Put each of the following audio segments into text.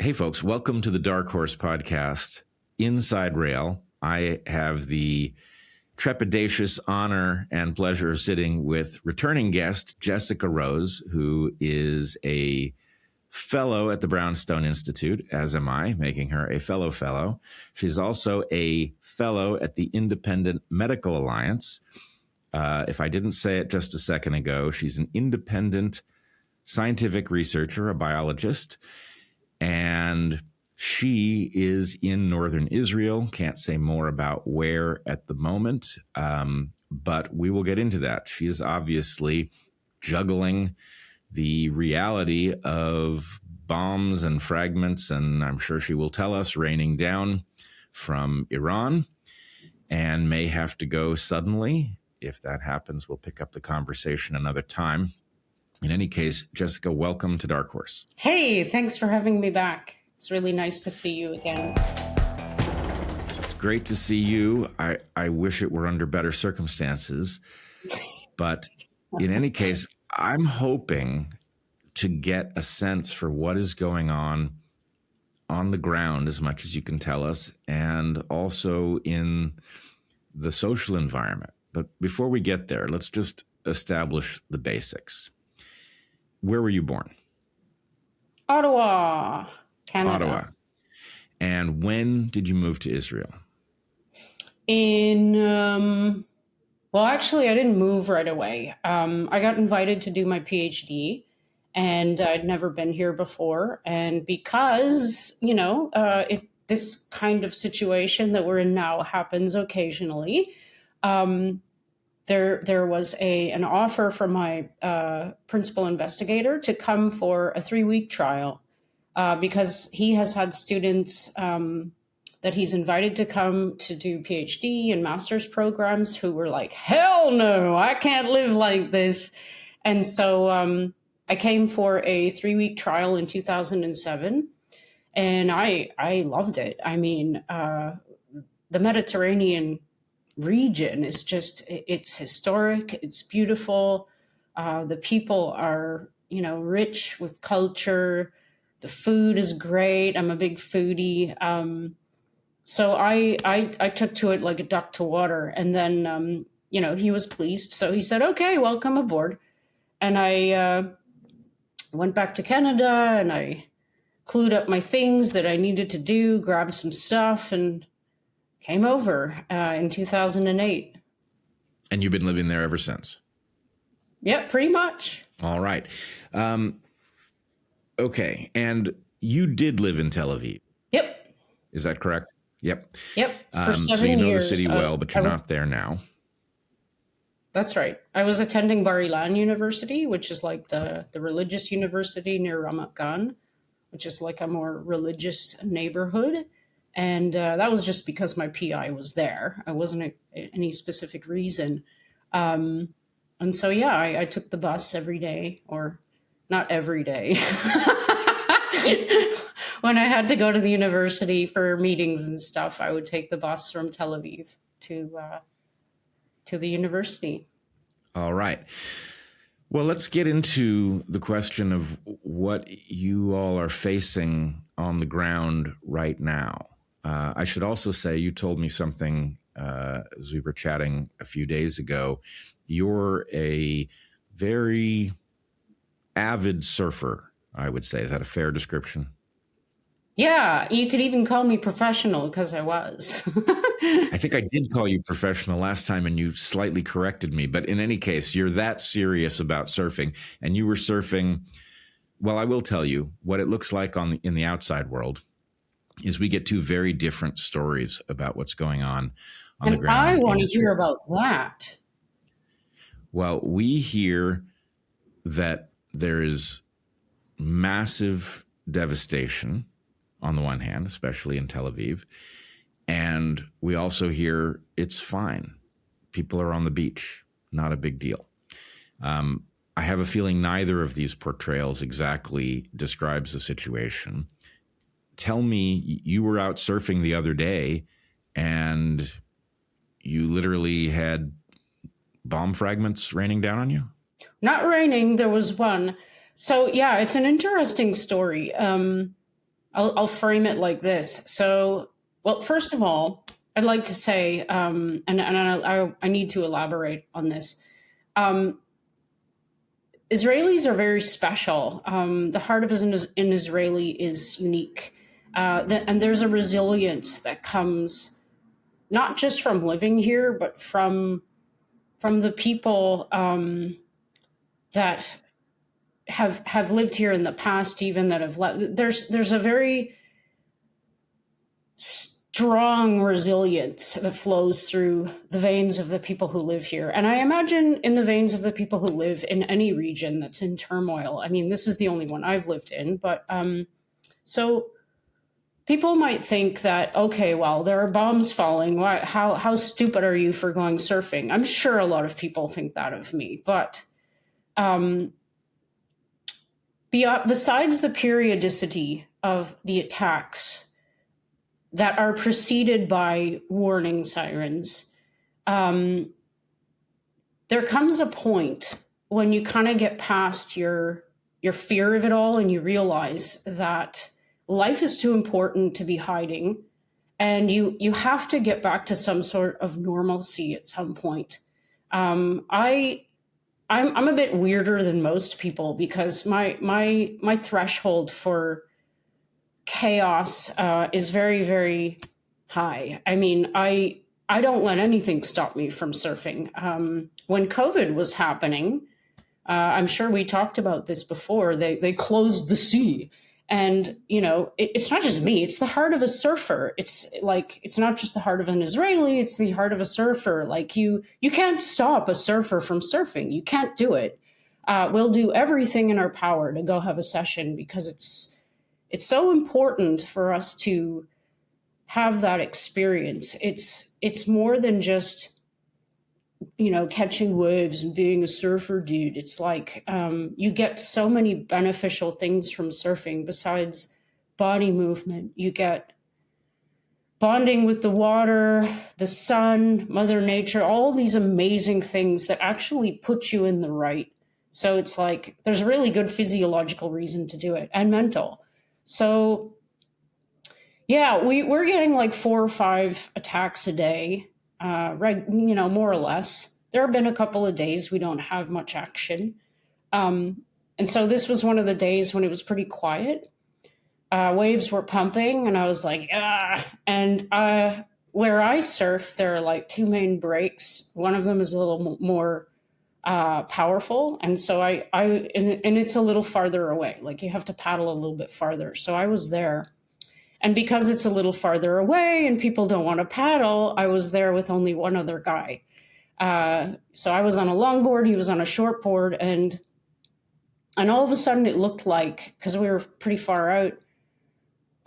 Hey, folks, welcome to the DarkHorse podcast, Inside Rail. I have the trepidatious honor and pleasure of sitting with returning guest Jessica Rose, who is a fellow at the Brownstone Institute, as am I, making her a fellow. She's also a fellow at the Independent Medical Alliance. If I didn't say it just a second ago, she's an independent scientific researcher, a biologist, and she is in northern Israel. Can't say more about where at the moment, but we will get into that. She is obviously juggling the reality of bombs and fragments, and I'm sure she will tell us, raining down from Iran, and may have to go suddenly. If that happens, we'll pick up the conversation another time. In any case, Jessica, welcome to DarkHorse. Hey, thanks for having me back. It's really nice to see you again. Great to see you. I wish it were under better circumstances. But in any case, I'm hoping to get a sense for what is going on the ground, as much as you can tell us, and also in the social environment. But before we get there, let's just establish the basics. Where were you born? Ottawa, Canada. Ottawa. And when did you move to Israel? Well, actually, I didn't move right away. I got invited to do my PhD, and I'd never been here before. And because, this kind of situation that we're in now happens occasionally, there was an offer from my principal investigator to come for a 3-week trial because he has had students that he's invited to come to do PhD and master's programs who were like, hell no, I can't live like this. And so I came for a 3-week trial in 2007, and I loved it. I mean, the Mediterranean region is just, it's historic, it's beautiful. The people are, rich with culture. The food is great. I'm a big foodie. So I took to it like a duck to water. And then, he was pleased. So he said, okay, welcome aboard. And I went back to Canada, and I clued up my things that I needed to do, grabbed some stuff, and came over in 2008. And you've been living there ever since? Yep, pretty much. All right. Okay. And you did live in Tel Aviv? Yep. Is that correct? Yep. Yep. For 7 years. So you know the city well, but you're not there now. That's right. I was attending Bar Ilan University, which is like the religious university near Ramat Gan, which is like a more religious neighborhood. And that was just because my PI was there. I wasn't any specific reason. And so, yeah, I took the bus every day, or not every day. When I had to go to the university for meetings and stuff, I would take the bus from Tel Aviv to the university. All right. Well, let's get into the question of what you all are facing on the ground right now. I should also say, you told me something as we were chatting a few days ago. You're a very avid surfer, I would say. Is that a fair description? Yeah, you could even call me professional, because I was. I think I did call you professional last time, and you slightly corrected me. But in any case, you're that serious about surfing, and you were surfing. Well, I will tell you what it looks like in the outside world is we get two very different stories about what's going on the ground. And I want to hear about that. Well, we hear that there is massive devastation on the one hand, especially in Tel Aviv. And we also hear it's fine. People are on the beach, not a big deal. I have a feeling neither of these portrayals exactly describes the situation. Tell me, you were out surfing the other day and you literally had bomb fragments raining down on you? Not raining, there was one. So yeah, it's an interesting story. I'll frame it like this. So, well, first of all, I'd like to say, I need to elaborate on this. Um, Israelis are very special. The heart of an Israeli is unique. And there's a resilience that comes not just from living here, but from the people that have lived here in the past, even that have left. There's a very strong resilience that flows through the veins of the people who live here. And I imagine in the veins of the people who live in any region that's in turmoil. I mean, this is the only one I've lived in, but so people might think that, okay, well, there are bombs falling. How stupid are you for going surfing? I'm sure a lot of people think that of me, but besides the periodicity of the attacks that are preceded by warning sirens, there comes a point when you kind of get past your fear of it all and you realize that life is too important to be hiding, and you have to get back to some sort of normalcy at some point. I'm a bit weirder than most people because my threshold for chaos is very, very high. I mean, I don't let anything stop me from surfing. When COVID was happening, I'm sure we talked about this before. They closed the sea, and it's not just me. It's the heart of a surfer. It's not just the heart of an Israeli. It's the heart of a surfer. Like you can't stop a surfer from surfing. You can't do it. We'll do everything in our power to go have a session because it's so important for us to have that experience. It's more than just catching waves and being a surfer dude. It's like you get so many beneficial things from surfing besides body movement. You get bonding with the water, the sun, Mother Nature, all these amazing things that actually put you in the right. So it's like there's a really good physiological reason to do it, and mental. So yeah, we're getting like 4 or 5 attacks a day. Right, more or less. There have been a couple of days we don't have much action. And so this was one of the days when it was pretty quiet. Waves were pumping, and I was like, ah. And where I surf, there are like 2 main breaks. One of them is a little more powerful. And so and it's a little farther away. Like you have to paddle a little bit farther. So I was there. And because it's a little farther away and people don't want to paddle, I was there with only one other guy. So I was on a longboard, he was on a shortboard, and all of a sudden it looked like, because we were pretty far out,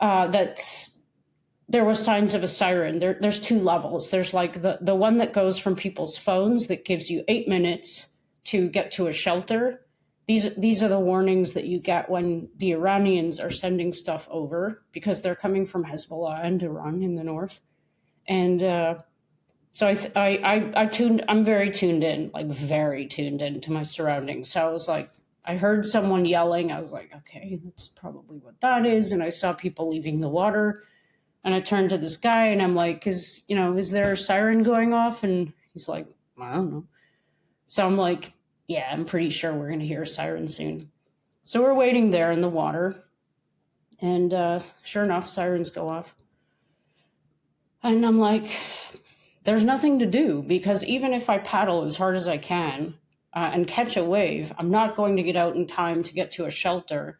that there was signs of a siren. There's 2 levels. There's like the one that goes from people's phones that gives you 8 minutes to get to a shelter. These are the warnings that you get when the Iranians are sending stuff over because they're coming from Hezbollah and Iran in the north. And so I'm very tuned in, like very tuned in to my surroundings. So I was like, I heard someone yelling. I was like, okay, that's probably what that is. And I saw people leaving the water. And I turned to this guy and I'm like, is there a siren going off? And he's like, I don't know. So I'm like, yeah, I'm pretty sure we're going to hear a siren soon. So we're waiting there in the water. And sure enough, sirens go off. And I'm like, there's nothing to do because even if I paddle as hard as I can and catch a wave, I'm not going to get out in time to get to a shelter.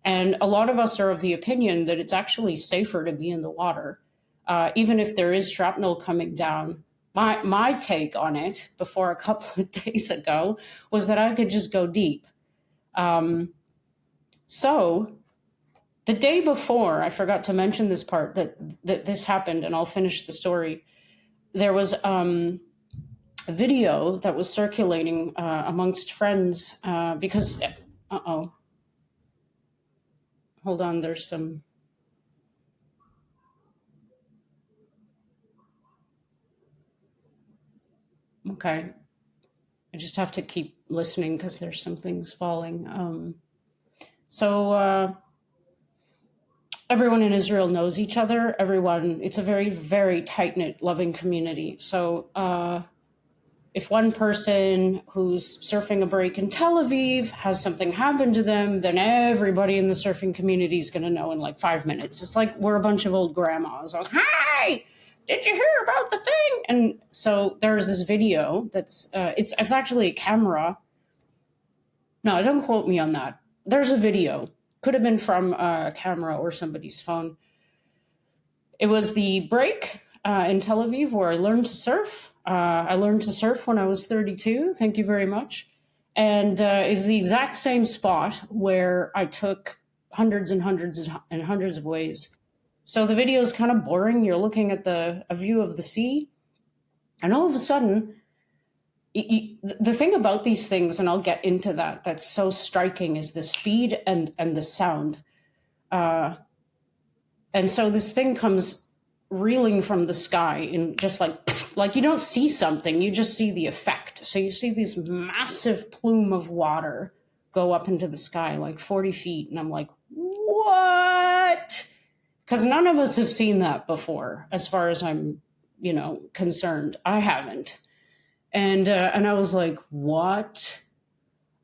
And a lot of us are of the opinion that it's actually safer to be in the water, even if there is shrapnel coming down. My take on it before a couple of days ago was that I could just go deep. So the day before, I forgot to mention this part that this happened, and I'll finish the story. There was a video that was circulating amongst friends because, hold on, there's some. Okay. I just have to keep listening because there's some things falling. So everyone in Israel knows each other. It's a very, very tight knit, loving community. So if one person who's surfing a break in Tel Aviv has something happen to them, then everybody in the surfing community is going to know in like 5 minutes. It's like we're a bunch of old grandmas. Like, hey, did you hear about the thing? And so there's this video that's it's actually a camera. No, don't quote me on that. There's a video. Could have been from a camera or somebody's phone. It was the break in Tel Aviv where I learned to surf. I learned to surf when I was 32. Thank you very much. And is the exact same spot where I took hundreds and hundreds and hundreds of waves. So the video is kind of boring. You're looking at a view of the sea. And all of a sudden, the thing about these things, and I'll get into that's so striking, is the speed and the sound. And so this thing comes reeling from the sky in just like you don't see something, you just see the effect. So you see this massive plume of water go up into the sky, like 40 feet. And I'm like, what? Because none of us have seen that before, as far as I'm, concerned. I haven't. And I was like, what?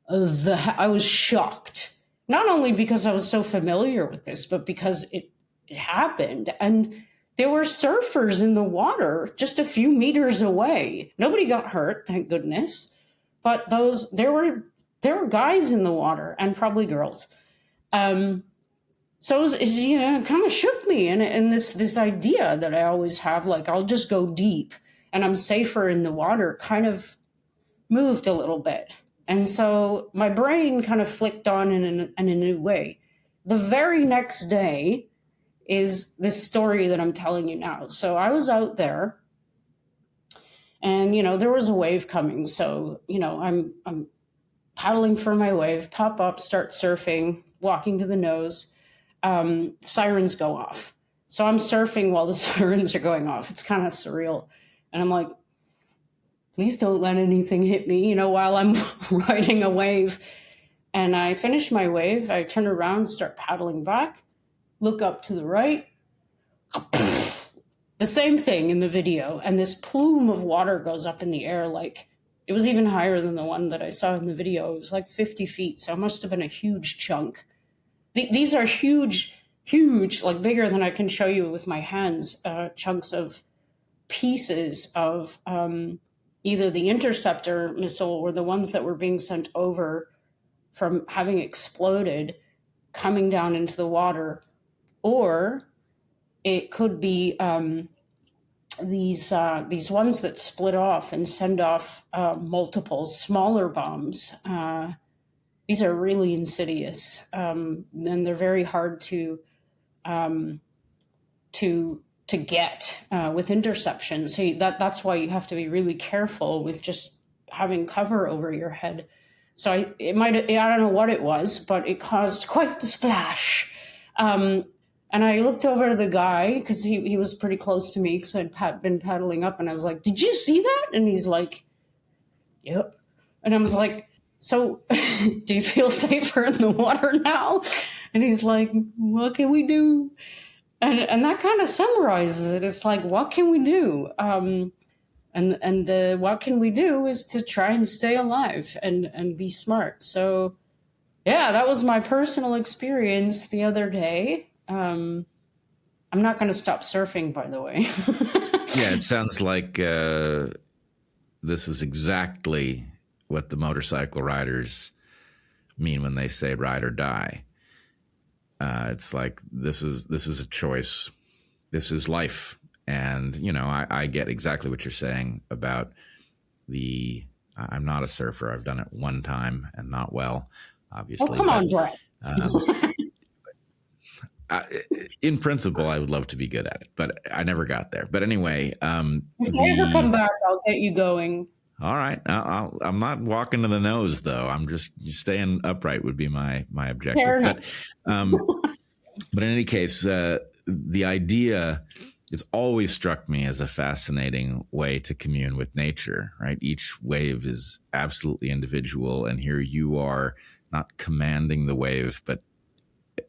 I was shocked. Not only because I was so familiar with this, but because it happened. And there were surfers in the water just a few meters away. Nobody got hurt, thank goodness. But there were guys in the water, and probably girls. So it kind of shook me. And this idea that I always have, like, I'll just go deep and I'm safer in the water, kind of moved a little bit. And so my brain kind of flicked on in a new way. The very next day is this story that I'm telling you now. So I was out there and, there was a wave coming. So, I'm paddling for my wave, pop up, start surfing, walking to the nose. Sirens go off. So I'm surfing while the sirens are going off. It's kind of surreal. And I'm like, please don't let anything hit me, while I'm riding a wave. And I finish my wave. I turn around, start paddling back, look up to the right. The same thing in the video. And this plume of water goes up in the air. Like, it was even higher than the one that I saw in the video. It was like 50 feet. So it must have been a huge chunk. These are huge, like bigger than I can show you with my hands, chunks of pieces of either the interceptor missile or the ones that were being sent over from having exploded coming down into the water. Or it could be these ones that split off and send off multiple smaller bombs. These are really insidious, and they're very hard to get with interception. So that's why you have to be really careful with just having cover over your head. So I don't know what it was, but it caused quite the splash. And I looked over to the guy because he was pretty close to me because I'd been paddling up, and I was like, "Did you see that?" And he's like, "Yep." And I was like, "So, do you feel safer in the water now?" And he's like, "What can we do?" And that kind of summarizes it. It's like, what can we do? And the what can we do is to try and stay alive and be smart. So, yeah, that was my personal experience the other day. I'm not going to stop surfing, by the way. Yeah, it sounds like this is exactly what the motorcycle riders mean when they say ride or die. It's like this is a choice. This is life. And, I get exactly what you're saying about I'm not a surfer. I've done it one time and not well, obviously. Oh, come on, Bret. In principle, I would love to be good at it, but I never got there. But anyway, if I ever come back, I'll get you going. All right. I'm not walking to the nose, though. I'm just staying upright would be my objective. Fair enough. But in any case, the idea has always struck me as a fascinating way to commune with nature, right? Each wave is absolutely individual. And here you are not commanding the wave, but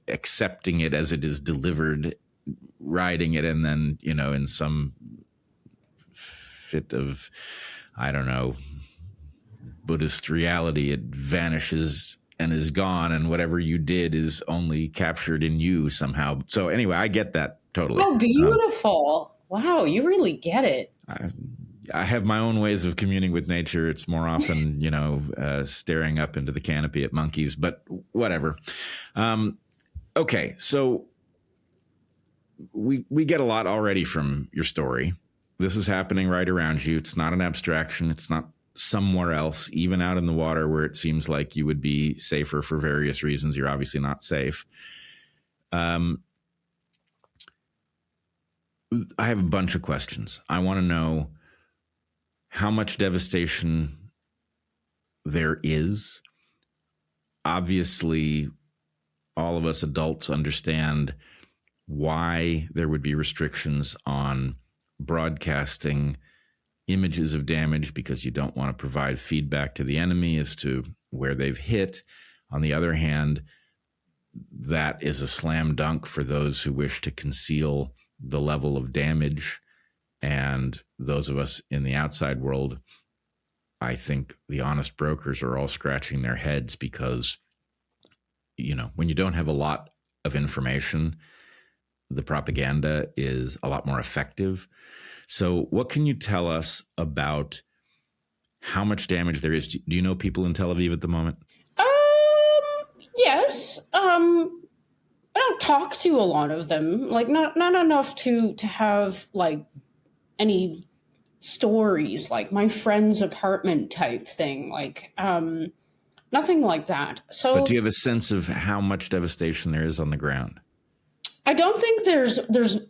accepting it as it is delivered, riding it, and then, in some fit of, I don't know, Buddhist reality, it vanishes and is gone, and whatever you did is only captured in you somehow. So anyway, I get that totally. Oh, beautiful. Wow, you really get it. I have my own ways of communing with nature. It's more often, staring up into the canopy at monkeys, but whatever. Okay, so we get a lot already from your story. This is happening right around you. It's not an abstraction. It's not somewhere else, even out in the water where it seems like you would be safer for various reasons. You're obviously not safe. I have a bunch of questions. I want to know how much devastation there is. Obviously, all of us adults understand why there would be restrictions on broadcasting images of damage, because you don't want to provide feedback to the enemy as to where they've hit. On the other hand, that is a slam dunk for those who wish to conceal the level of damage. And those of us in the outside world, I think the honest brokers are all scratching their heads because, when you don't have a lot of information, the propaganda is a lot more effective. So what can you tell us about how much damage there is? Do you know people in Tel Aviv at the moment? Yes. I don't talk to a lot of them. Like not enough to have like any stories, like my friend's apartment type thing. Like nothing like that. So But do you have a sense of how much devastation there is on the ground? I don't think there's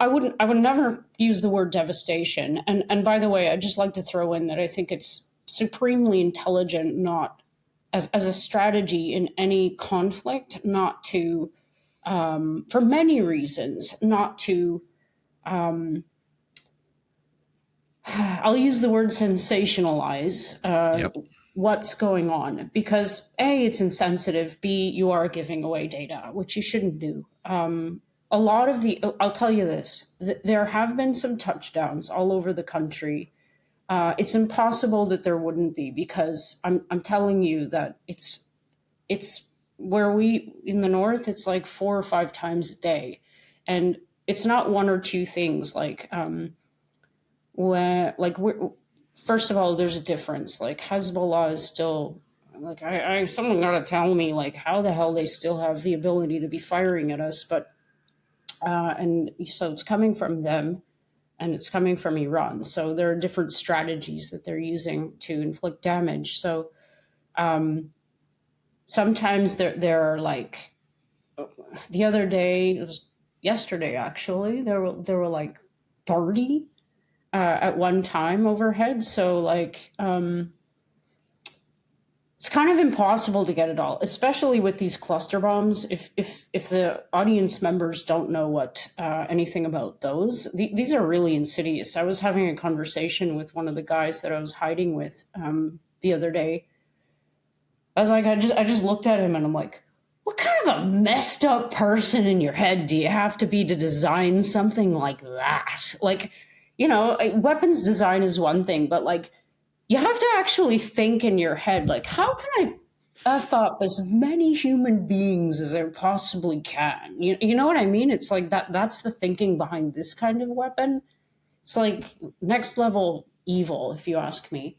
I would never use the word devastation. And by the way, I'd just like to throw in that I think it's supremely intelligent, not as a strategy in any conflict, not to for many reasons, not to I'll use the word sensationalize Yep. what's going on, because A, it's insensitive, B, you are giving away data, which you shouldn't do. A lot of I'll tell you this, there have been some touchdowns all over the country. It's impossible that there wouldn't be, because I'm telling you that it's where we in the north, it's like 4 or 5 times a day, and it's not one or two things. Like first of all, there's a difference. Like Hezbollah is still like someone got to tell me like how the hell they still have the ability to be firing at us, but. And so it's coming from them, and it's coming from Iran. So there are different strategies that they're using to inflict damage. So sometimes there are like the other day, it was yesterday actually, there were like 30 at one time overhead. So like it's kind of impossible to get it all, especially with these cluster bombs. If the audience members don't know what anything about those, these are really insidious. I was having a conversation with one of the guys that I was hiding with the other day. I was like, I just looked at him and I'm like, what kind of a messed up person in your head do you have to be to design something like that? Like, weapons design is one thing, but like, you have to actually think in your head, like, how can I F up as many human beings as I possibly can? You know what I mean? It's like that's the thinking behind this kind of weapon. It's like next level evil, if you ask me.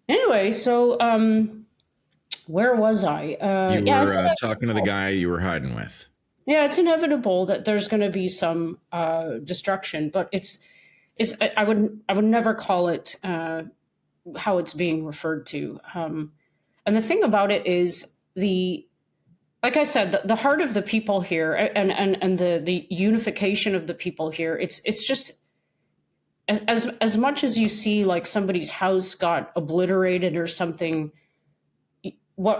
Anyway, so where was I? You were talking to the guy you were hiding with. Yeah, it's inevitable that there's going to be some destruction, but I would never call it how it's being referred to. And the thing about it is like I said, the heart of the people here and the unification of the people here. It's just as much as you see like somebody's house got obliterated or something.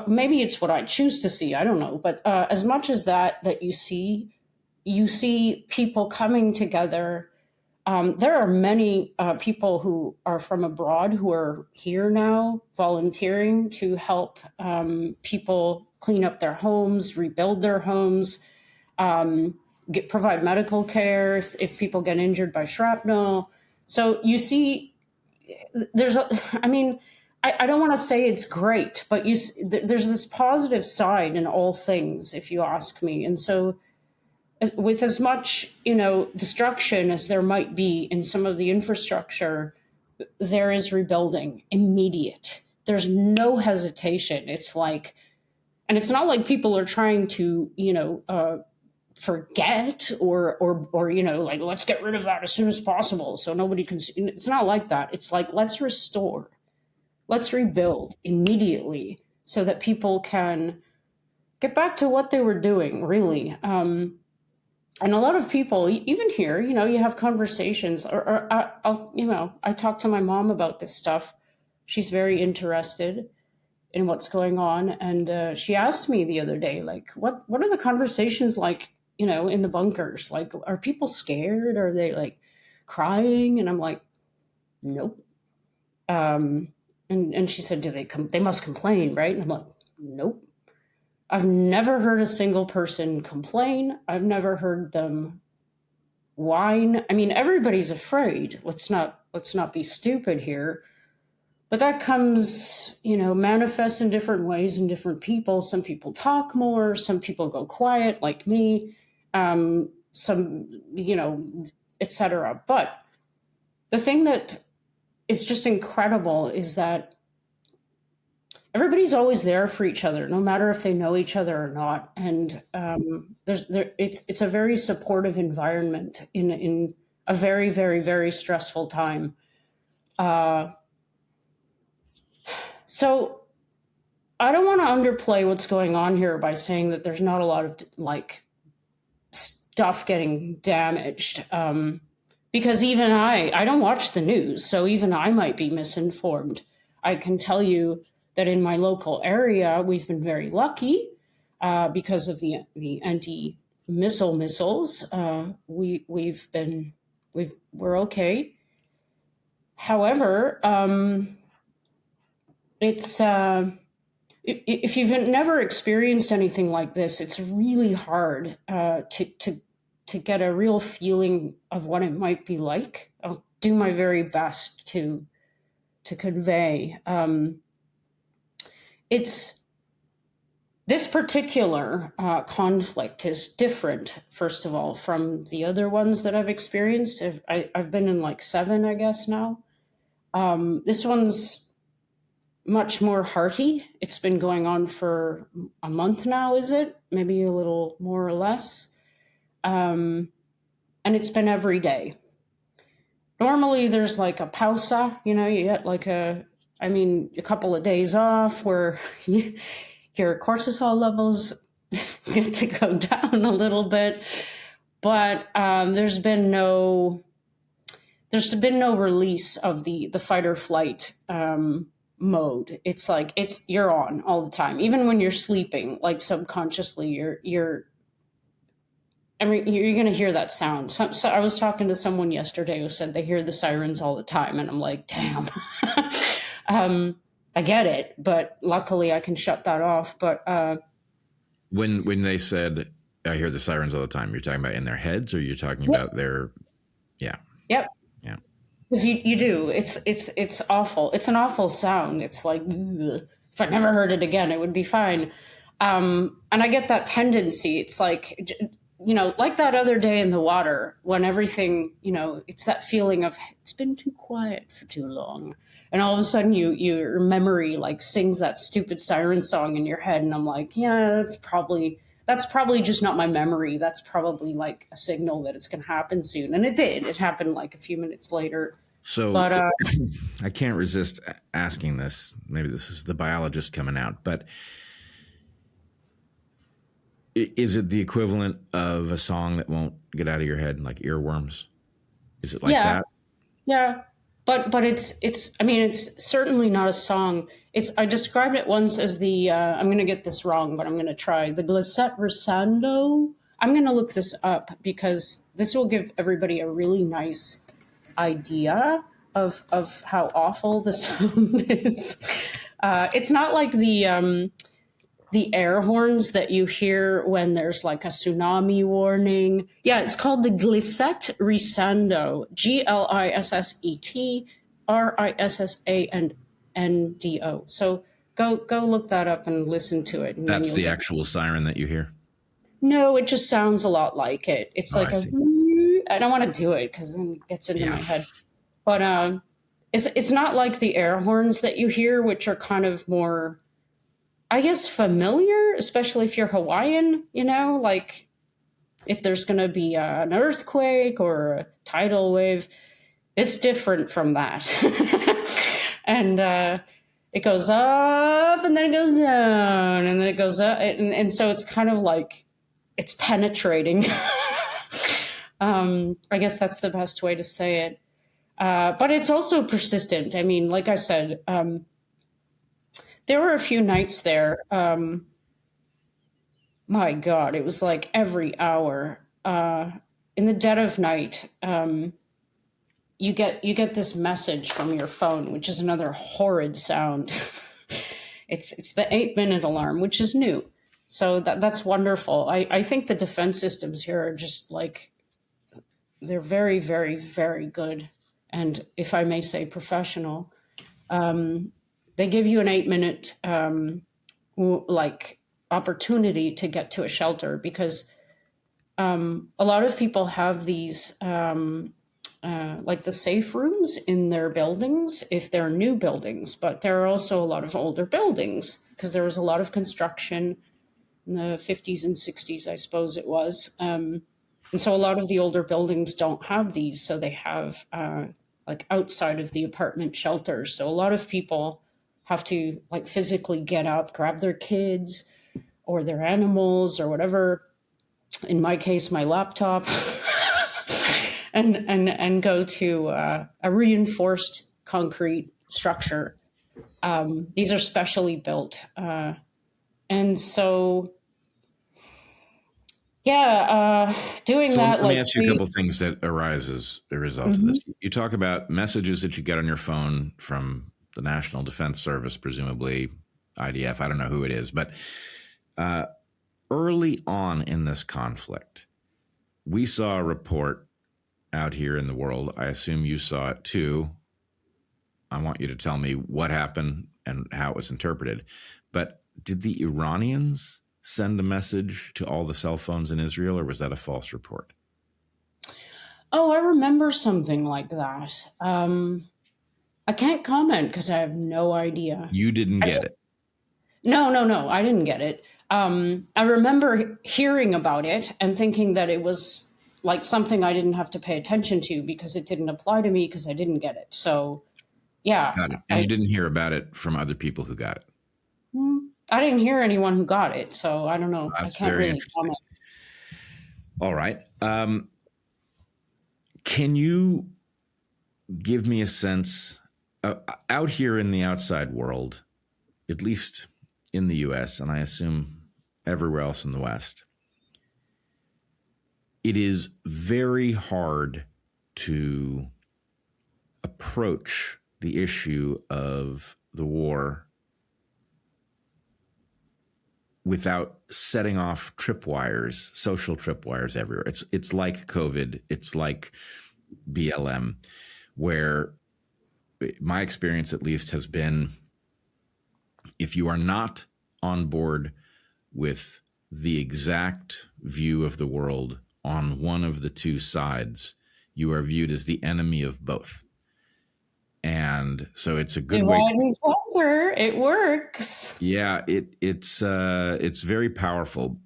Maybe it's what I choose to see. I don't know, but as much as that you see people coming together. There are many people who are from abroad who are here now volunteering to help people clean up their homes, rebuild their homes, provide medical care if people get injured by shrapnel. So you see, I mean, I don't want to say it's great, but there's this positive side in all things, if you ask me. And so with as much, destruction as there might be in some of the infrastructure, there is rebuilding immediate. There's no hesitation. It's like, and it's not like people are trying to, forget or like, let's get rid of that as soon as possible so nobody can see. It's not like that. It's like, let's restore, let's rebuild immediately so that people can get back to what they were doing, really. And a lot of people, even here, you have conversations, or I talk to my mom about this stuff. She's very interested in what's going on. And she asked me the other day, like, what are the conversations like, in the bunkers? Like, are people scared? Are they like crying? And I'm like, nope. And she said, they must complain, right? And I'm like, nope. I've never heard a single person complain. I've never heard them whine. I mean, everybody's afraid. Let's not be stupid here. But that comes, manifests in different ways in different people. Some people talk more. Some people go quiet, like me. Some, etc. But the thing that is just incredible is that everybody's always there for each other, no matter if they know each other or not. And it's a very supportive environment in a very, very, very stressful time. So I don't want to underplay what's going on here by saying that there's not a lot of like stuff getting damaged. Because even I don't watch the news, so even I might be misinformed. I can tell you that in my local area, we've been very lucky because of the anti-missile missiles. We're okay. However, it's if you've never experienced anything like this, it's really hard to get a real feeling of what it might be like. I'll do my very best to convey. This particular conflict is different, first of all, from the other ones that I've experienced. I've been in like 7, I guess, now. This one's much more hearty. It's been going on for a month now, is it? Maybe a little more or less. And it's been every day. Normally there's like a pausa, you get like a couple of days off where your cortisol levels get to go down a little bit. But there's been no release of the fight or flight mode. It's like you're on all the time, even when you're sleeping. Like subconsciously, you're going to hear that sound. So I was talking to someone yesterday who said they hear the sirens all the time, and I'm like, damn. I get it, but luckily I can shut that off. But when they said I hear the sirens all the time, you're talking about in their heads, or you're talking about their, yeah. Yep. Yeah. Because you do. It's awful. It's an awful sound. It's like, ugh. If I never heard it again, it would be fine. And I get that tendency. It's like, like that other day in the water when everything, it's that feeling of it's been too quiet for too long. And all of a sudden your memory like sings that stupid siren song in your head. And I'm like, yeah, that's probably just not my memory. That's probably like a signal that it's going to happen soon. And it did. It happened like a few minutes later. So but, I can't resist asking this. Maybe this is the biologist coming out, but is it the equivalent of a song that won't get out of your head, like earworms? Is it like that? Yeah. But it's certainly not a song. I described it once as the, I'm going to get this wrong, but I'm going to try, the Glisset Risando. I'm going to look this up because this will give everybody a really nice idea of how awful the sound is. It's not like the the air horns that you hear when there's like a tsunami warning. Yeah, it's called the Glisset Risando, GlissetRissando. So go look that up and listen to it, and then That's you'll the get. actual siren that you hear? No, it just sounds a lot like it. It's Oh, like I a. see. I don't want to do it because then it gets into Yeah. my head. But it's not like the air horns that you hear, which are kind of more, I guess, familiar, especially if you're Hawaiian. Like if there's going to be an earthquake or a tidal wave, it's different from that. And it goes up and then it goes down and then it goes up. And so it's kind of like it's penetrating. I guess that's the best way to say it. But it's also persistent. I mean, like I said, there were a few nights there. My God, it was like every hour. In the dead of night, you get this message from your phone, which is another horrid sound. It's the 8-minute alarm, which is new. So that's wonderful. I think the defense systems here are just like, they're very, very, very good. And if I may say professional, they give you an 8-minute like opportunity to get to a shelter because a lot of people have these like the safe rooms in their buildings if they're new buildings, but there are also a lot of older buildings because there was a lot of construction in the 50s and 60s, I suppose it was. And so a lot of the older buildings don't have these, so they have like outside of the apartment shelters. So a lot of people have to like physically get up, grab their kids or their animals or whatever. In my case, my laptop, and go to a reinforced concrete structure. These are specially built, and so yeah, doing So that. let me Like ask you a couple of things that arise as a result of this. You talk about messages that you get on your phone from the National Defense Service, presumably IDF. I don't know who it is, but early on in this conflict, we saw a report out here in the world. I assume you saw it too. I want you to tell me what happened and how it was interpreted. But did the Iranians send a message to all the cell phones in Israel, or was that a false report? Oh, I remember something like that. I can't comment because I have no idea. You didn't get it. No, I didn't get it. I remember hearing about it and thinking that it was like something I didn't have to pay attention to because it didn't apply to me because I didn't get it. So, yeah. Got it. And you didn't hear about it from other people who got it. I didn't hear anyone who got it, so I don't know. That's I can't very really interesting. comment. All right. Can you give me a sense out here in the outside world, at least in the US, and I assume everywhere else in the West, it is very hard to approach the issue of the war without setting off tripwires, social tripwires everywhere. It's like COVID, it's like BLM, where my experience at least has been, if you are not on board with the exact view of the world on one of the two sides, you are viewed as the enemy of both. And so it's a good way. Divide and conquer. It works. Yeah, it's very powerful.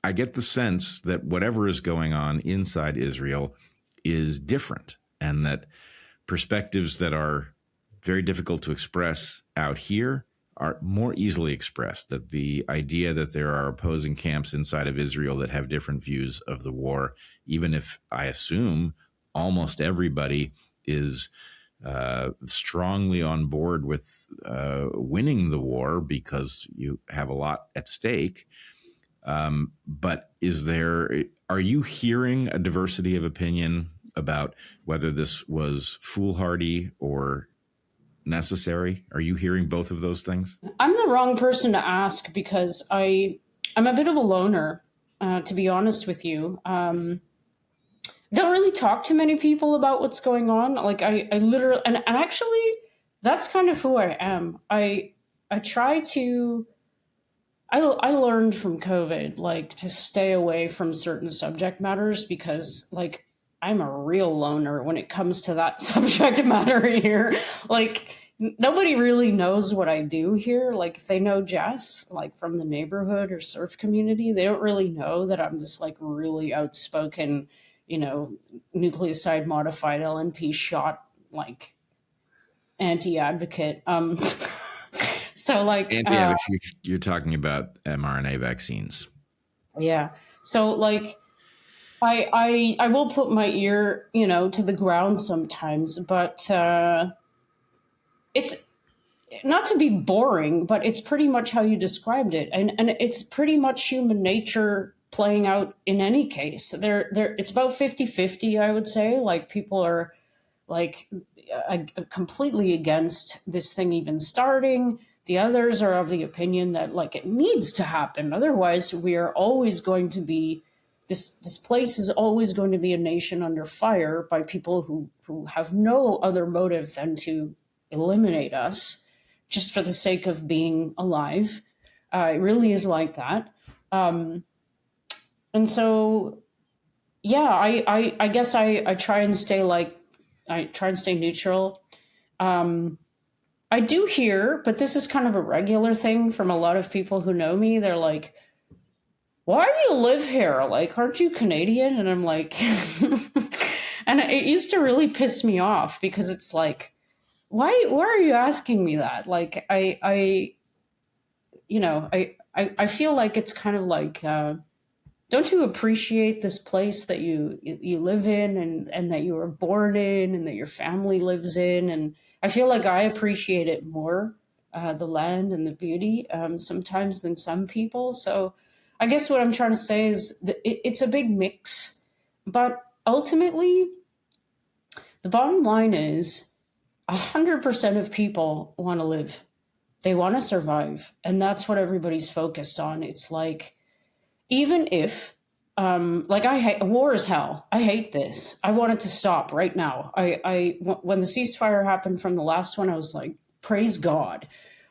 I get the sense that whatever is going on inside Israel is different, and that perspectives that are very difficult to express out here are more easily expressed. That the idea that there are opposing camps inside of Israel that have different views of the war, even if I assume almost everybody is strongly on board with winning the war because you have a lot at stake. But are you hearing a diversity of opinion about whether this was foolhardy or necessary? Are you hearing both of those things? I'm the wrong person to ask because I'm a bit of a loner, to be honest with you. Don't really talk to many people about what's going on. Like I literally, and actually, that's kind of who I am. I try to. I learned from COVID, like, to stay away from certain subject matters because, like, I'm a real loner when it comes to that subject matter here. Like, nobody really knows what I do here. Like, if they know Jess, like, from the neighborhood or surf community, they don't really know that I'm this, like, really outspoken, nucleoside modified LNP shot, like, anti advocate. So, like, You're talking about mRNA vaccines. yeah. So, like, I will put my ear, to the ground sometimes, but it's not to be boring, but it's pretty much how you described it, and it's pretty much human nature playing out in any case. It's about 50-50, I would say. Like, people are, like, completely against this thing even starting. The others are of the opinion that, like, it needs to happen. Otherwise, we are always going to be this place is always going to be a nation under fire by people who have no other motive than to eliminate us just for the sake of being alive. It really is like that. And so, yeah, I guess I try and stay neutral. I do hear, but this is kind of a regular thing from a lot of people who know me. They're like, "Why do you live here? Like, aren't you Canadian?" And I'm like, and it used to really piss me off because it's like, why are you asking me that? Like, I feel like it's kind of like, don't you appreciate this place that you live in and that you were born in and that your family lives in? And I feel like I appreciate it more, the land and the beauty, sometimes than some people. So I guess what I'm trying to say is that it's a big mix, but ultimately the bottom line is 100% of people want to live. They want to survive. And that's what everybody's focused on. It's like, even if, like, I hate war is hell. I hate this. I want it to stop right now. When the ceasefire happened from the last one, I was like, praise God.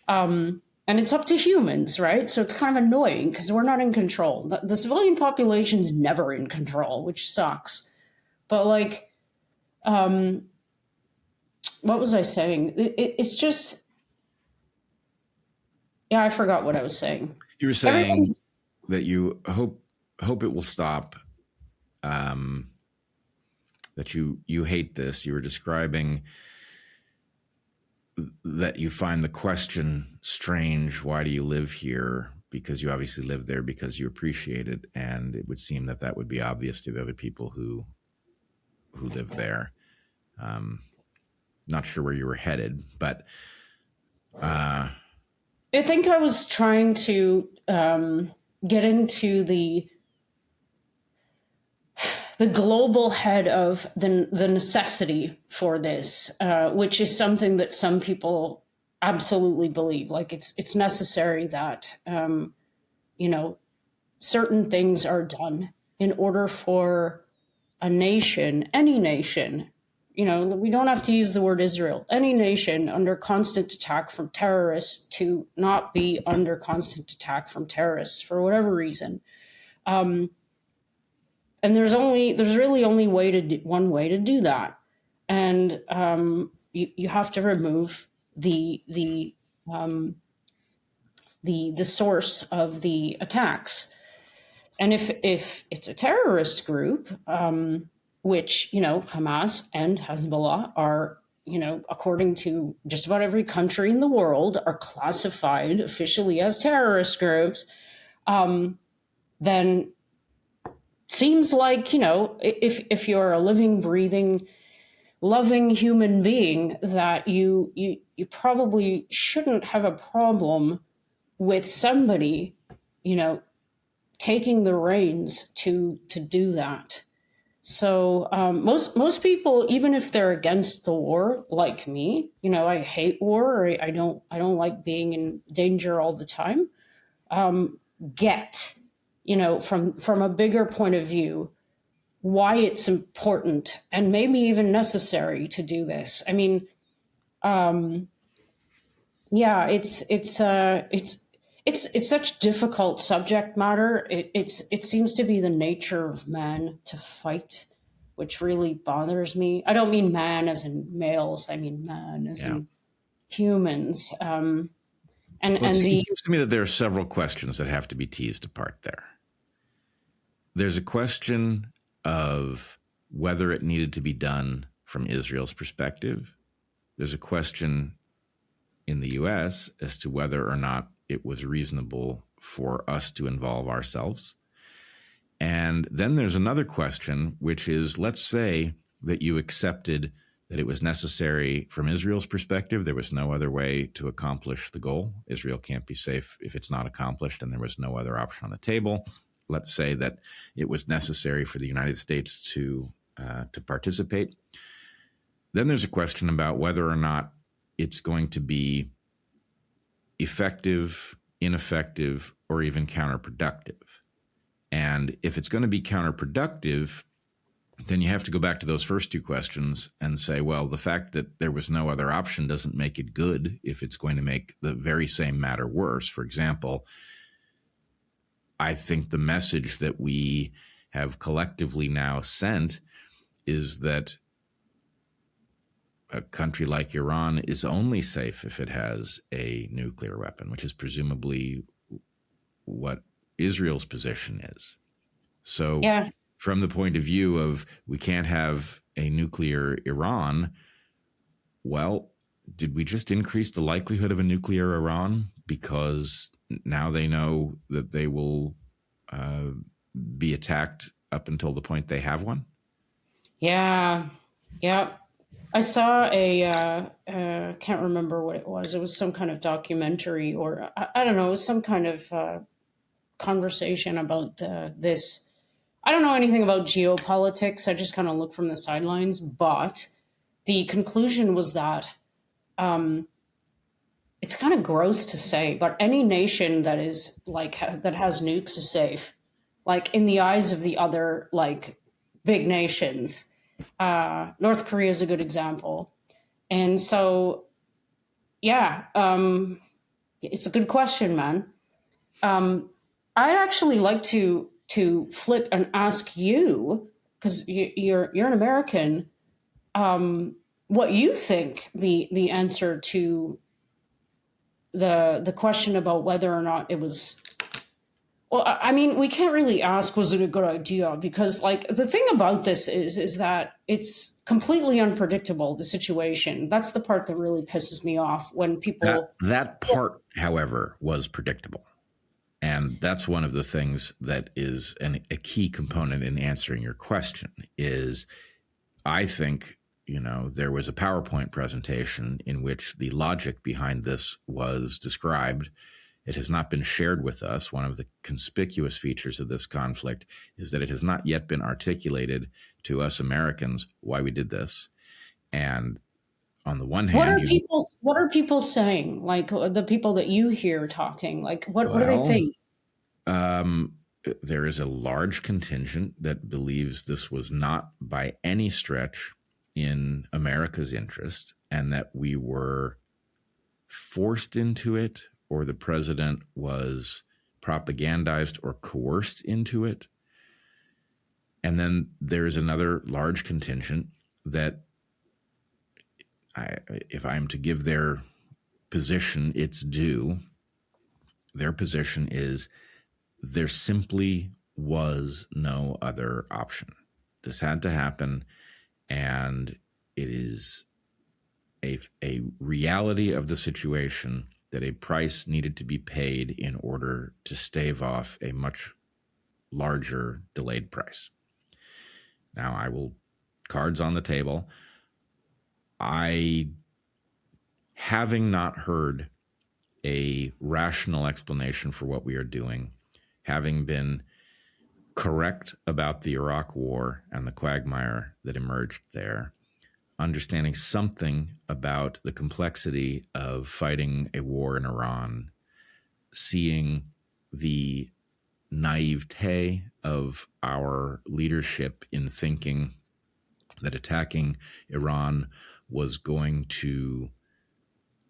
And it's up to humans, right? So it's kind of annoying because we're not in control. The civilian population's never in control, which sucks. But, like, what was I saying? It's just, yeah, I forgot what I was saying. You were saying that you hope it will stop. That you hate this. You were describing that you find the question strange. Why do you live here? Because you obviously live there because you appreciate it, and it would seem that would be obvious to the other people who live there. Not sure where you were headed, but I think I was trying to get into the global head of the necessity for this, which is something that some people absolutely believe. Like, it's necessary that certain things are done in order for a nation, any nation. We don't have to use the word Israel. Any nation under constant attack from terrorists to not be under constant attack from terrorists for whatever reason. And there's really only one way to do that, and you have to remove the source of the attacks. And if it's a terrorist group, which Hamas and Hezbollah are, according to just about every country in the world, are classified officially as terrorist groups, then seems like, if you're a living, breathing, loving human being, that you probably shouldn't have a problem with somebody, taking the reins to do that. So most people, even if they're against the war, like me, I hate war. Or I don't like being in danger all the time. Um, get, from a bigger point of view, why it's important and maybe even necessary to do this. I mean, um, yeah, it's such difficult subject matter. It seems to be the nature of man to fight, which really bothers me. I don't mean man as in males. I mean man as Yeah. in humans. And Well, and it the seems to me that there are several questions that have to be teased apart there. There's a question of whether it needed to be done from Israel's perspective. There's a question in the US as to whether or not it was reasonable for us to involve ourselves. And then there's another question, which is, let's say that you accepted that it was necessary from Israel's perspective. There was no other way to accomplish the goal. Israel can't be safe if it's not accomplished, and there was no other option on the table. Let's say that it was necessary for the United States to participate. Then there's a question about whether or not it's going to be effective, ineffective, or even counterproductive. And if it's going to be counterproductive, then you have to go back to those first two questions and say, well, the fact that there was no other option doesn't make it good if it's going to make the very same matter worse. For example, I think the message that we have collectively now sent is that a country like Iran is only safe if it has a nuclear weapon, which is presumably what Israel's position is. So yeah, from the point of view of we can't have a nuclear Iran, well, did we just increase the likelihood of a nuclear Iran because now they know that they will be attacked up until the point they have one? yeah, yeah. I saw can't remember what it was. It was some kind of documentary, or I don't know, it was some kind of conversation about this. I don't know anything about geopolitics. I just kind of look from the sidelines. But the conclusion was that um, it's kind of gross to say, but any nation that is like that has nukes is safe. Like in the eyes of the other like big nations, North Korea is a good example. And so, yeah, it's a good question, man. I'd actually like to flip and ask you, because you're an American, what you think the answer to the question about whether or not it was. Well, I mean, we can't really ask was it a good idea, because like the thing about this is that it's completely unpredictable, the situation. That's the part that really pisses me off when people. That part, however, was predictable. And that's one of the things that is a key component in answering your question is I think, there was a PowerPoint presentation in which the logic behind this was described. It has not been shared with us. One of the conspicuous features of this conflict is that it has not yet been articulated to us Americans why we did this. And on the one What hand, are people saying? Like the people that you hear talking, like what do they well, think? um, there is a large contingent that believes this was not by any stretch in America's interest and that we were forced into it or the president was propagandized or coerced into it. And then there is another large contingent that, if I'm to give their position its due, their position is there simply was no other option. This had to happen, and it is a reality of the situation that a price needed to be paid in order to stave off a much larger delayed price. Now, I will cards on the table. Having not heard a rational explanation for what we are doing, having been correct about the Iraq War and the quagmire that emerged there, understanding something about the complexity of fighting a war in Iran, seeing the naivete of our leadership in thinking that attacking Iran was going to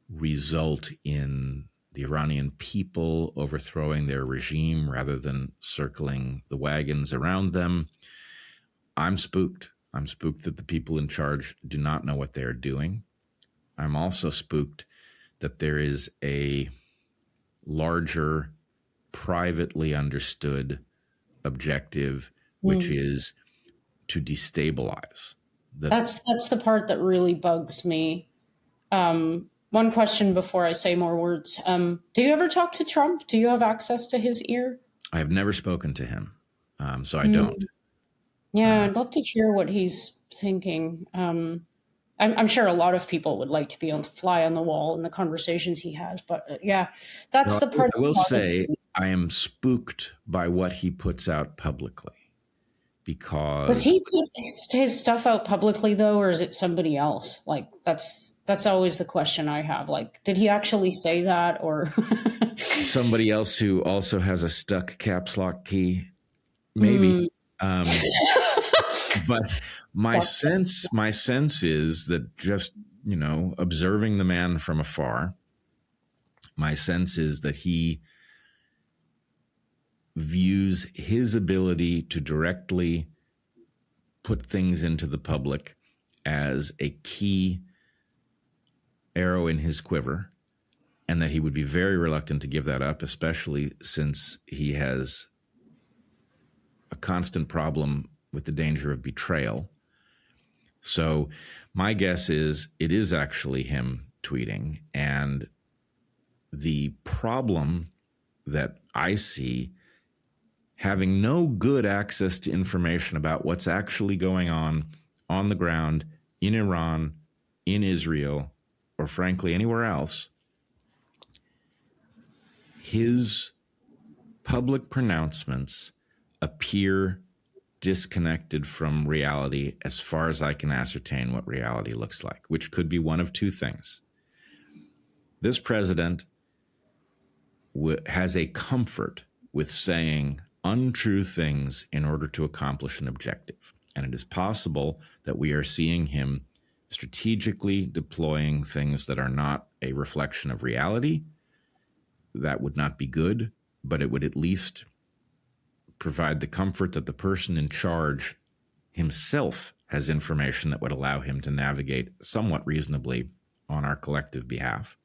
result in the Iranian people overthrowing their regime rather than circling the wagons around them. I'm spooked. I'm spooked that the people in charge do not know what they're doing. I'm also spooked that there is a larger, privately understood objective, which is to destabilize. That's the part that really bugs me. One question before I say more words. Do you ever talk to Trump? Do you have access to his ear? I have never spoken to him, so I don't. Yeah, I'd love to hear what he's thinking. I'm sure a lot of people would like to be on the fly on the wall in the conversations he has, but yeah, that's Well, the part. I will say I am spooked by what he puts out publicly, because Does he put his stuff out publicly though, or is it somebody else? Like that's always the question I have. Like, did he actually say that, or somebody else who also has a stuck caps lock key, maybe. But my sense is that, just, observing the man from afar, my sense is that he views his ability to directly put things into the public as a key arrow in his quiver, and that he would be very reluctant to give that up, especially since he has a constant problem with the danger of betrayal. So my guess is it is actually him tweeting. And the problem that I see, having no good access to information about what's actually going on the ground in Iran, in Israel, or frankly anywhere else, his public pronouncements appear disconnected from reality as far as I can ascertain what reality looks like, which could be one of two things. This president has a comfort with saying untrue things in order to accomplish an objective. And it is possible that we are seeing him strategically deploying things that are not a reflection of reality. That would not be good, but it would at least provide the comfort that the person in charge himself has information that would allow him to navigate somewhat reasonably on our collective behalf.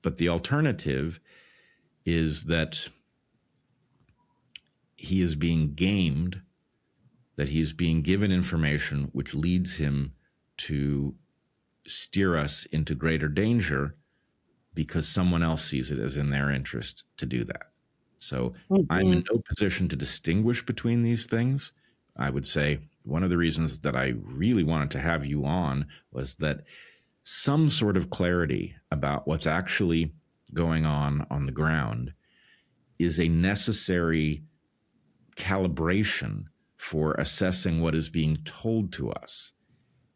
But the alternative is that he is being gamed, that he is being given information which leads him to steer us into greater danger because someone else sees it as in their interest to do that. So I'm in no position to distinguish between these things. I would say one of the reasons that I really wanted to have you on was that some sort of clarity about what's actually going on the ground is a necessary calibration for assessing what is being told to us.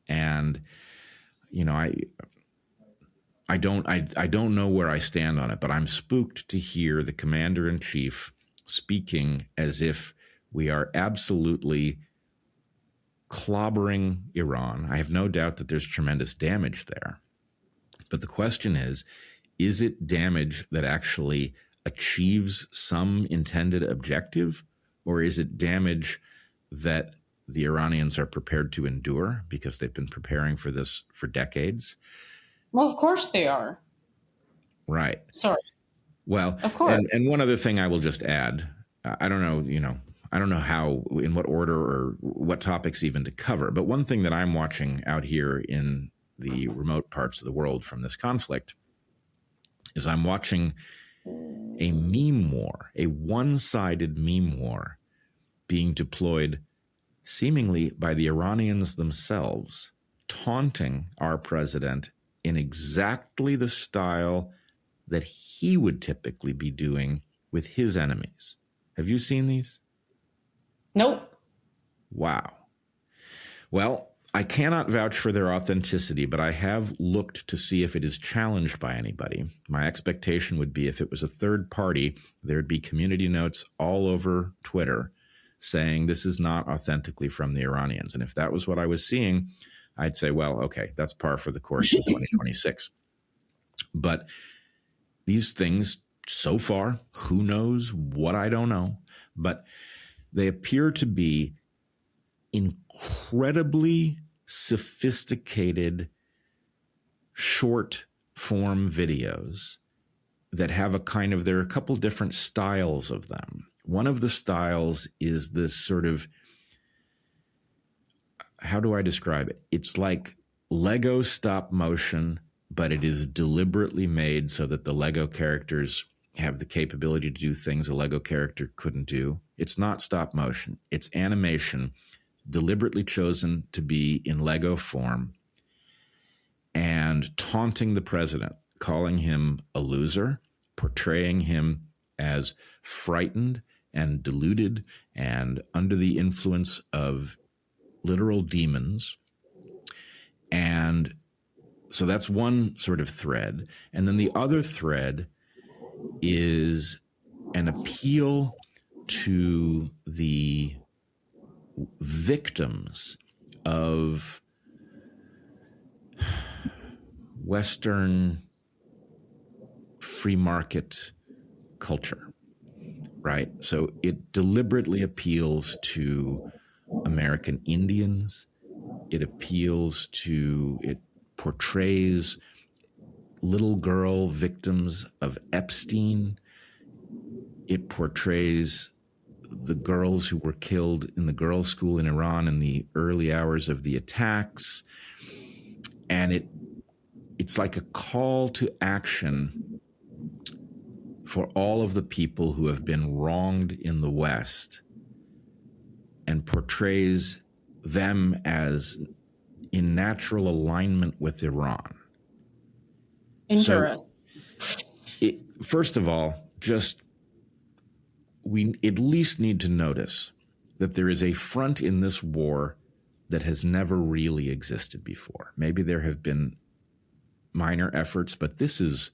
And, I don't know where I stand on it, but I'm spooked to hear the commander-in-chief speaking as if we are absolutely clobbering Iran. I have no doubt that there's tremendous damage there. But the question is it damage that actually achieves some intended objective, or is it damage that the Iranians are prepared to endure because they've been preparing for this for decades? Well, of course they are. Right. Sorry. Well, of course. And one other thing I will just add, I don't know how, in what order or what topics even to cover, but one thing that I'm watching out here in the remote parts of the world from this conflict is I'm watching a meme war, a one-sided meme war being deployed seemingly by the Iranians themselves, taunting our president in exactly the style that he would typically be doing with his enemies. Have you seen these? Nope. Wow. Well, I cannot vouch for their authenticity, but I have looked to see if it is challenged by anybody. My expectation would be if it was a third party, there'd be community notes all over Twitter saying this is not authentically from the Iranians. And if that was what I was seeing, I'd say, well, okay, that's par for the course in 2026. But these things, so far, who knows what, I don't know, but they appear to be incredibly sophisticated short form videos that have there are a couple different styles of them. One of the styles is this sort of, how do I describe it? It's like Lego stop motion, but it is deliberately made so that the Lego characters have the capability to do things a Lego character couldn't do. It's not stop motion. It's animation deliberately chosen to be in Lego form and taunting the president, calling him a loser, portraying him as frightened and deluded and under the influence of literal demons. And so that's one sort of thread. And then the other thread is an appeal to the victims of Western free market culture, right? So it deliberately appeals to American Indians. It portrays little girl victims of Epstein. It portrays the girls who were killed in the girls' school in Iran in the early hours of the attacks. And it's like a call to action for all of the people who have been wronged in the West and portrays them as in natural alignment with Iran. Interesting. So, first of all, we at least need to notice that there is a front in this war that has never really existed before. Maybe there have been minor efforts, but this is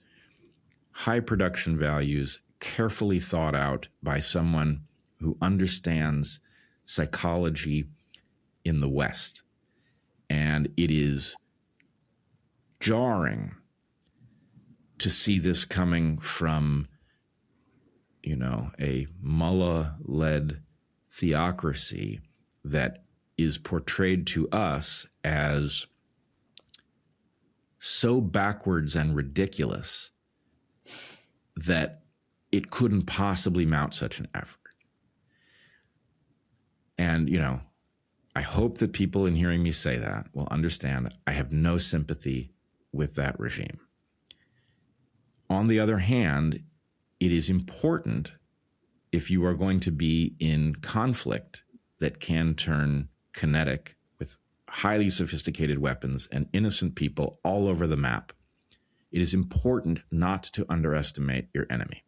high production values, carefully thought out by someone who understands psychology in the West. And it is jarring to see this coming from, a mullah-led theocracy that is portrayed to us as so backwards and ridiculous that it couldn't possibly mount such an effort. And, I hope that people in hearing me say that will understand I have no sympathy with that regime. On the other hand, it is important, if you are going to be in conflict that can turn kinetic with highly sophisticated weapons and innocent people all over the map, it is important not to underestimate your enemy.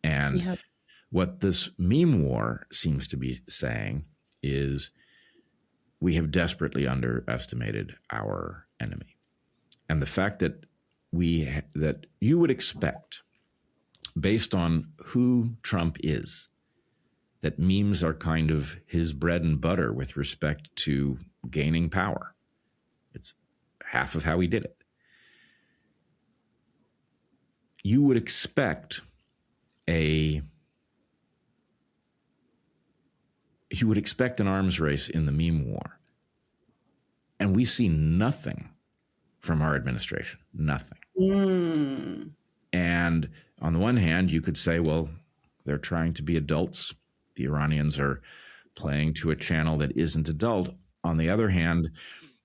And what this meme war seems to be saying is we have desperately underestimated our enemy. And the fact that that you would expect, based on who Trump is, that memes are kind of his bread and butter with respect to gaining power. It's half of how he did it. You would expect an arms race in the meme war. And we see nothing from our administration, nothing. And on the one hand, you could say, well, they're trying to be adults. The Iranians are playing to a channel that isn't adult. On the other hand,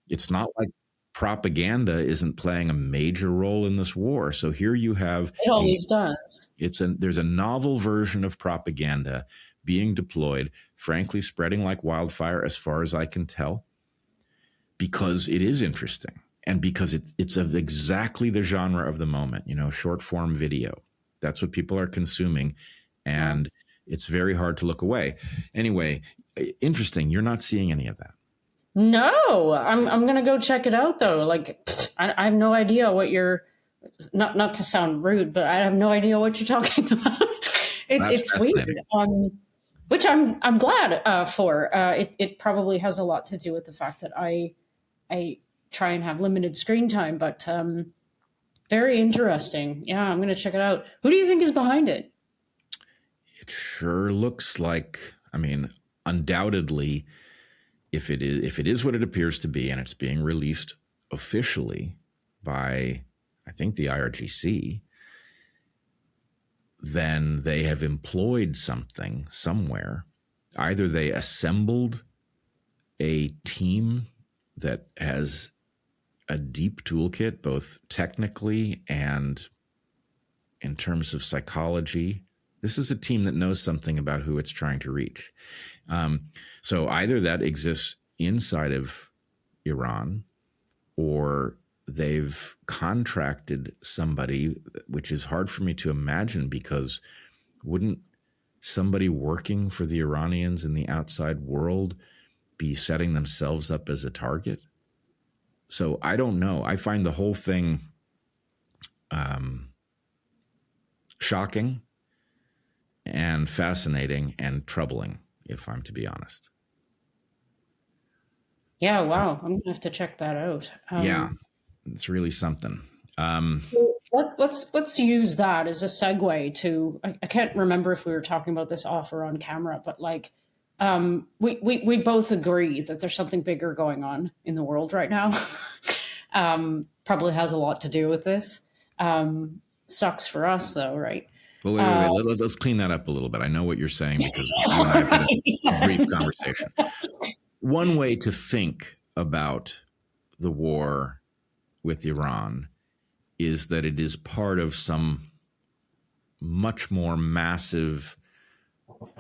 it's not like propaganda isn't playing a major role in this war. So here you have it always does. There's a novel version of propaganda being deployed, frankly, spreading like wildfire as far as I can tell, because it is interesting and because it's of exactly the genre of the moment, short form video. That's what people are consuming, and it's very hard to look away. Anyway, interesting. You're not seeing any of that. No, I'm gonna go check it out though. Like, I have no idea what you're. Not to sound rude, but I have no idea what you're talking about. It's weird, which I'm glad for. It probably has a lot to do with the fact that I try and have limited screen time, but very interesting. Yeah, I'm gonna check it out. Who do you think is behind it? It sure looks like. I mean, undoubtedly, if it is what it appears to be, and it's being released officially by, I think, the IRGC, then they have employed something somewhere. Either they assembled a team that has a deep toolkit, both technically and in terms of psychology. This is a team that knows something about who it's trying to reach. So either that exists inside of Iran, or they've contracted somebody, which is hard for me to imagine, because wouldn't somebody working for the Iranians in the outside world be setting themselves up as a target? So I don't know. I find the whole thing shocking and fascinating and troubling, if I'm to be honest. Yeah, wow. I'm gonna have to check that out. Yeah, it's really something. So let's use that as a segue to. I can't remember if we were talking about this off or on camera, but like, we both agree that there's something bigger going on in the world right now. Probably has a lot to do with this. Sucks for us though, right? Well, wait. Let's clean that up a little bit. I know what you're saying, because you and I have had a brief conversation. One way to think about the war with Iran is that it is part of some much more massive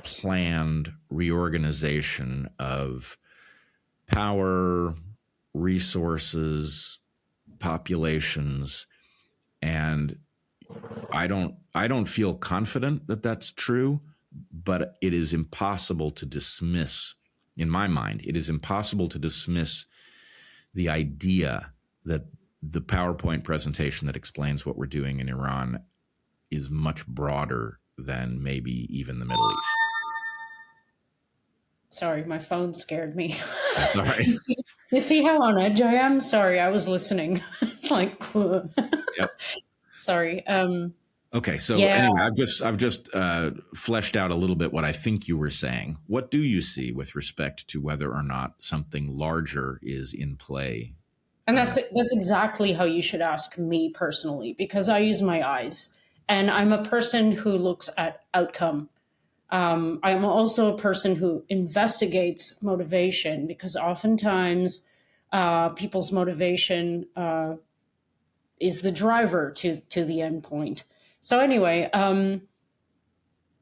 planned reorganization of power, resources, populations, and I don't feel confident that that's true, but it is impossible to dismiss, in my mind, it is impossible to dismiss the idea that the PowerPoint presentation that explains what we're doing in Iran is much broader than maybe even the Middle East. Sorry, my phone scared me. That's all right. You see how on edge I am? Sorry, I was listening. It's like, Yep. Sorry. Okay, so Yeah. anyway, I've just fleshed out a little bit what I think you were saying. What do you see with respect to whether or not something larger is in play? And that's exactly how you should ask me personally, because I use my eyes, and I'm a person who looks at outcome. I'm also a person who investigates motivation, because oftentimes people's motivation is the driver to the end point. So anyway,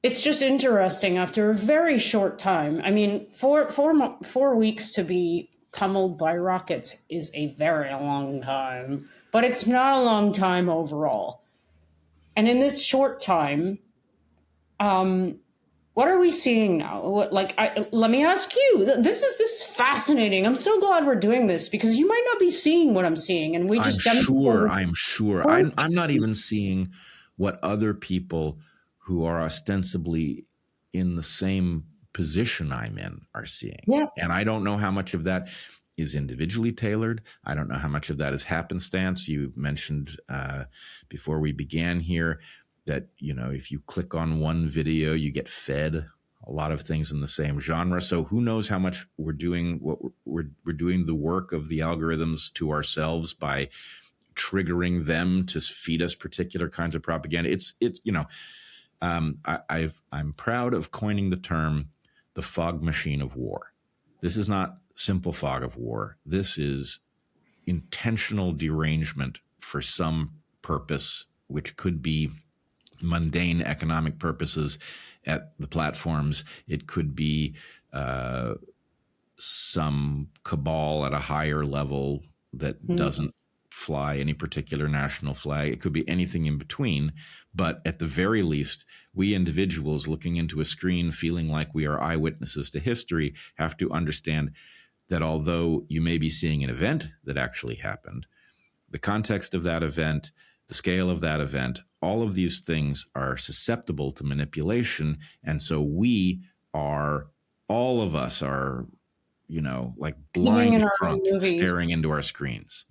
it's just interesting after a very short time. I mean, 4 weeks to be pummeled by rockets is a very long time, but it's not a long time overall. And in this short time, what are we seeing now? Let me ask you. This is fascinating. I'm so glad we're doing this, because you might not be seeing what I'm seeing, and we just I'm sure. I'm not even seeing what other people who are ostensibly in the same position I'm in are seeing. Yeah. And I don't know how much of that is individually tailored. I don't know how much of that is happenstance. You mentioned before we began here that, if you click on one video, you get fed a lot of things in the same genre. So who knows how much we're doing we're doing the work of the algorithms to ourselves by triggering them to feed us particular kinds of propaganda. I'm proud of coining the term the fog machine of war. This is not simple fog of war. This is intentional derangement for some purpose, which could be mundane economic purposes at the platforms. It could be some cabal at a higher level that doesn't fly any particular national flag. It could be anything in between. But at the very least, we individuals looking into a screen, feeling like we are eyewitnesses to history, have to understand that although you may be seeing an event that actually happened, the context of that event, the scale of that event, all of these things are susceptible to manipulation. And so all of us are, like Living in blinded our own drunk movies. staring into our screens.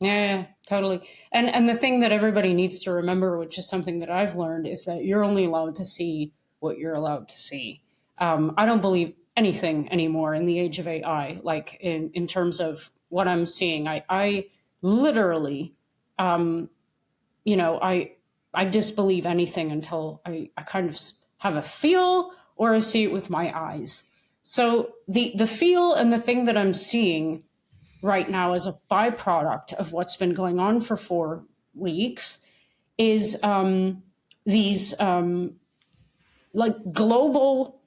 Yeah, totally. And the thing that everybody needs to remember, which is something that I've learned, is that you're only allowed to see what you're allowed to see. I don't believe anything anymore in the age of AI, like in terms of what I'm seeing. I literally, I disbelieve anything until I kind of have a feel or I see it with my eyes. So the feel and the thing that I'm seeing right now as a byproduct of what's been going on for 4 weeks is these like global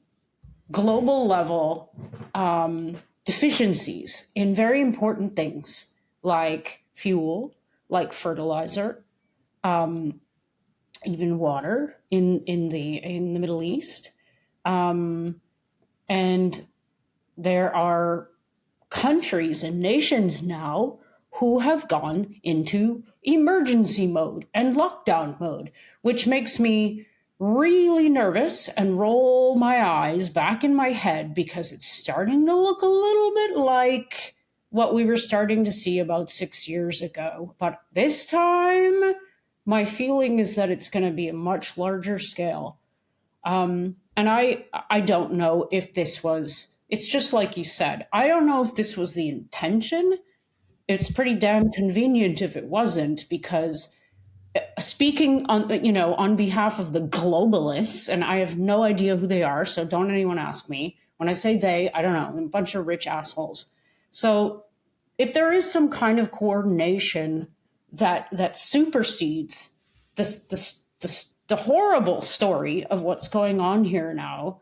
level deficiencies in very important things like fuel, like fertilizer, even water in the Middle East, and there are countries and nations now who have gone into emergency mode and lockdown mode, which makes me really nervous and roll my eyes back in my head because it's starting to look a little bit like what we were starting to see about 6 years ago. But this time, my feeling is that it's going to be a much larger scale. And I don't know if this was, it's just like you said, I don't know if this was the intention. It's pretty damn convenient if it wasn't, because speaking on behalf of the globalists, and I have no idea who they are, so don't anyone ask me. When I say they, I don't know, a bunch of rich assholes. So if there is some kind of coordination that supersedes the horrible story of what's going on here now,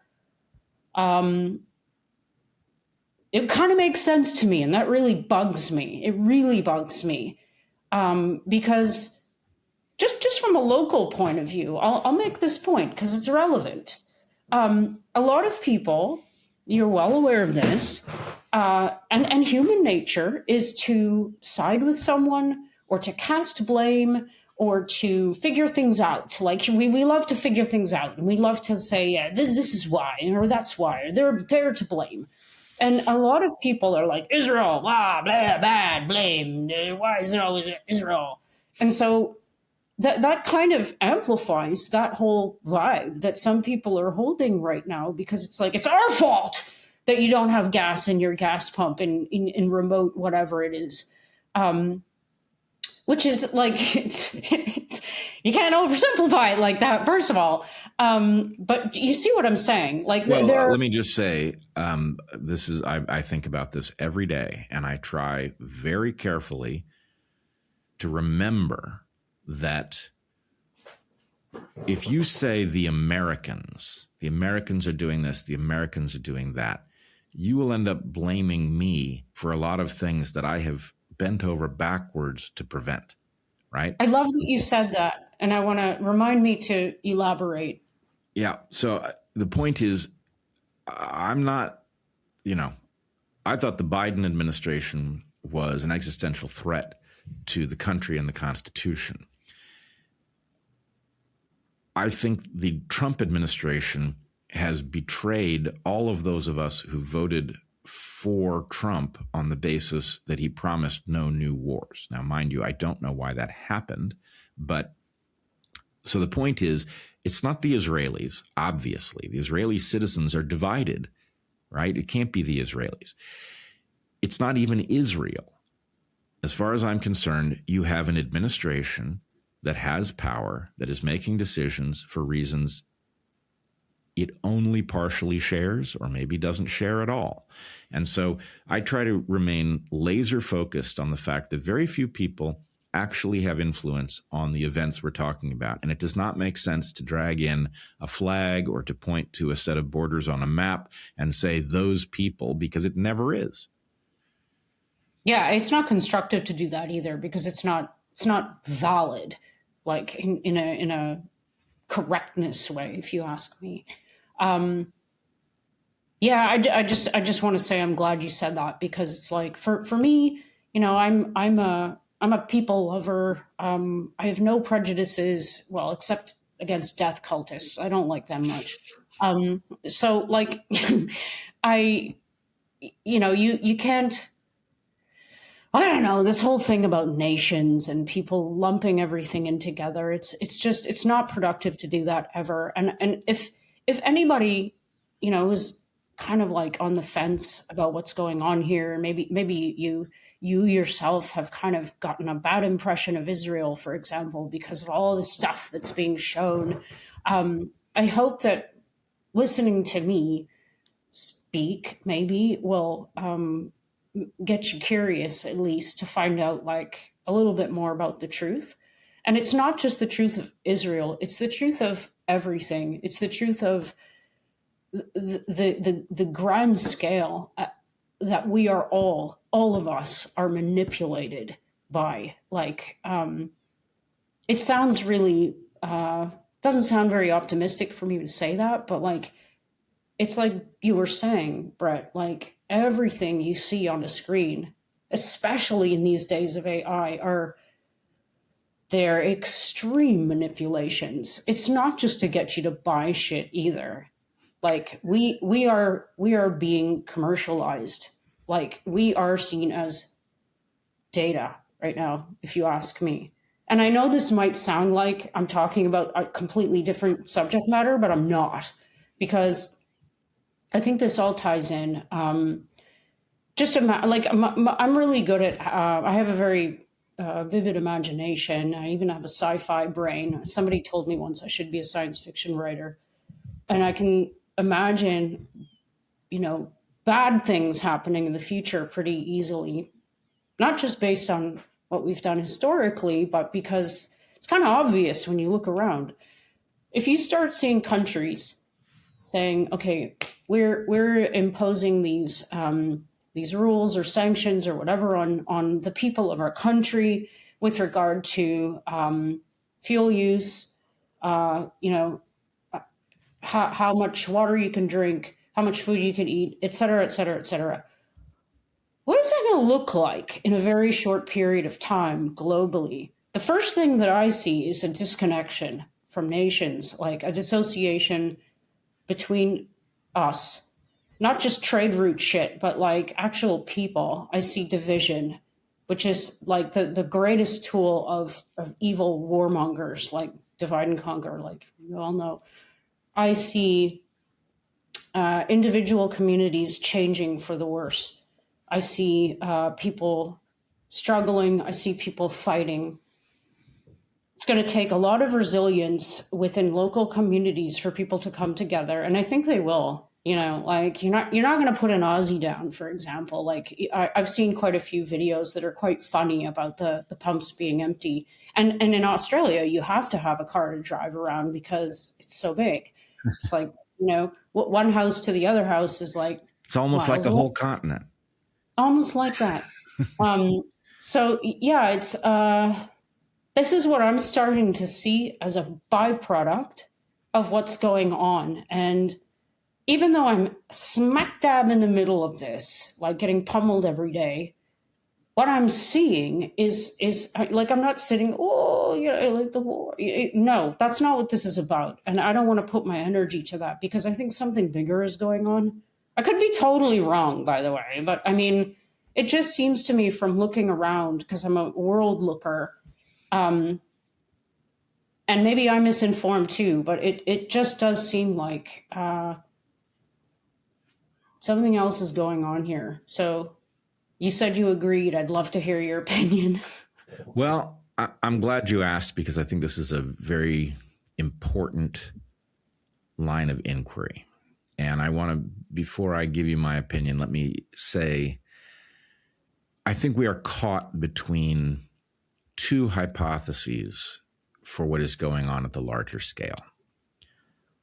it kind of makes sense to me, and that really bugs me. It really bugs me, because just from a local point of view, I'll make this point because it's relevant. A lot of people, you're well aware of this, and human nature is to side with someone or to cast blame or to figure things out. Like we love to figure things out, and we love to say, yeah, this is why, or that's why, or they're to blame. And a lot of people are like, Israel, blah, blah, bad, blame. Why is it always Israel? And so that kind of amplifies that whole vibe that some people are holding right now, because it's like, it's our fault that you don't have gas in your gas pump in remote whatever it is. Which is like, you can't oversimplify it like that, first of all. But you see what I'm saying? Like, well, let me just say, I think about this every day, and I try very carefully to remember that if you say the Americans are doing this, the Americans are doing that, you will end up blaming me for a lot of things that I have bent over backwards to prevent, right? I love that you said that, and I want to remind me to elaborate. Yeah. So the point is, I'm not, I thought the Biden administration was an existential threat to the country and the Constitution. I think the Trump administration has betrayed all of those of us who voted for Trump on the basis that he promised no new wars. Now, mind you, I don't know why that happened, but so the point is, it's not the Israelis, obviously. The Israeli citizens are divided, right? It can't be the Israelis. It's not even Israel. As far as I'm concerned, you have an administration that has power, that is making decisions for reasons it only partially shares, or maybe doesn't share at all. And so I try to remain laser focused on the fact that very few people actually have influence on the events we're talking about. And it does not make sense to drag in a flag or to point to a set of borders on a map and say those people, because it never is. Yeah, it's not constructive to do that either because it's not valid, like in a correctness way, if you ask me. Um, yeah, I just want to say I'm glad you said that because it's like for me, I'm a people lover. I have no prejudices, well, except against death cultists. I don't like them much. So like, I you can't. I don't know, this whole thing about nations and people lumping everything in together. It's not productive to do that ever. And if anybody, is kind of like on the fence about what's going on here, maybe you yourself have kind of gotten a bad impression of Israel, for example, because of all the stuff that's being shown. I hope that listening to me speak maybe will get you curious at least to find out like a little bit more about the truth. And it's not just the truth of Israel, it's the truth of everything. It's the truth of the grand scale that we are all of us are manipulated by. Like, it sounds really, doesn't sound very optimistic for me to say that, but like, it's like you were saying, Brett, like everything you see on the screen, especially in these days of AI, are their extreme manipulations. It's not just to get you to buy shit either. Like we are being commercialized. Like we are seen as data right now, if you ask me. And I know this might sound like I'm talking about a completely different subject matter, but I'm not, because I think this all ties in. Like I'm really good at. I have a very vivid imagination. I even have a sci-fi brain. Somebody told me once I should be a science fiction writer, and I can imagine, you know, bad things happening in the future pretty easily. Not just based on what we've done historically, but because it's kind of obvious when you look around. If you start seeing countries saying, "Okay, we're imposing these rules or sanctions or whatever on the people of our country with regard to fuel use, you know, how much water you can drink, how much food you can eat, et cetera, et cetera, et cetera." What is that going to look like in a very short period of time globally? The first thing that I see is a disconnection from nations, like a dissociation between us, not just trade route shit, but like actual people. I see division, which is like the greatest tool of evil warmongers, like divide and conquer, like you all know. I see individual communities changing for the worse. I see people struggling. I see people fighting. It's going to take a lot of resilience within local communities for people to come together, and I think they will. Like you're not going to put an Aussie down, for example. Like I've seen quite a few videos that are quite funny about the pumps being empty, and in Australia you have to have a car to drive around because it's so big. It's like, one house to the other house is like It's almost like miles a away. whole continent. Almost like that. So yeah, it's this is what I'm starting to see as a byproduct of what's going on. And even though I'm smack dab in the middle of this, like getting pummeled every day, what I'm seeing is like I'm not sitting, oh, like the war. No, that's not what this is about. And I don't want to put my energy to that because I think something bigger is going on. I could be totally wrong, by the way, but I mean, it just seems to me from looking around, because I'm a world looker, and maybe I'm misinformed too, but it just does seem like something else is going on here. So you said you agreed. I'd love to hear your opinion. Well, I'm glad you asked because I think this is a very important line of inquiry. And I want to, before I give you my opinion, let me say, I think we are caught between two hypotheses for what is going on at the larger scale.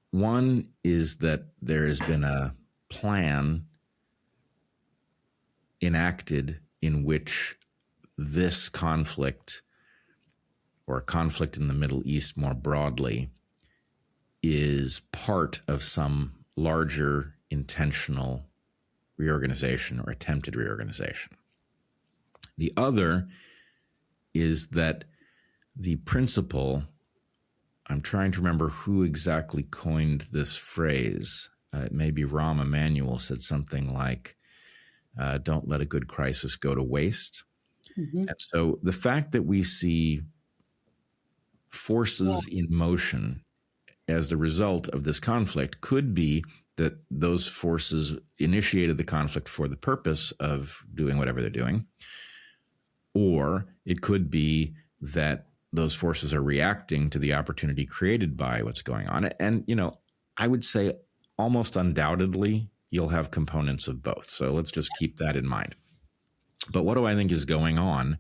One is that there has been a plan enacted in which this conflict, or conflict in the Middle East more broadly, is part of some larger intentional reorganization or attempted reorganization. The other is that the principle, I'm trying to remember who exactly coined this phrase. Maybe Rahm Emanuel said something like, don't let a good crisis go to waste. Mm-hmm. And so the fact that we see forces in motion as the result of this conflict could be that those forces initiated the conflict for the purpose of doing whatever they're doing. Or it could be that those forces are reacting to the opportunity created by what's going on. And, I would say almost undoubtedly you'll have components of both. So let's just keep that in mind. But what do I think is going on?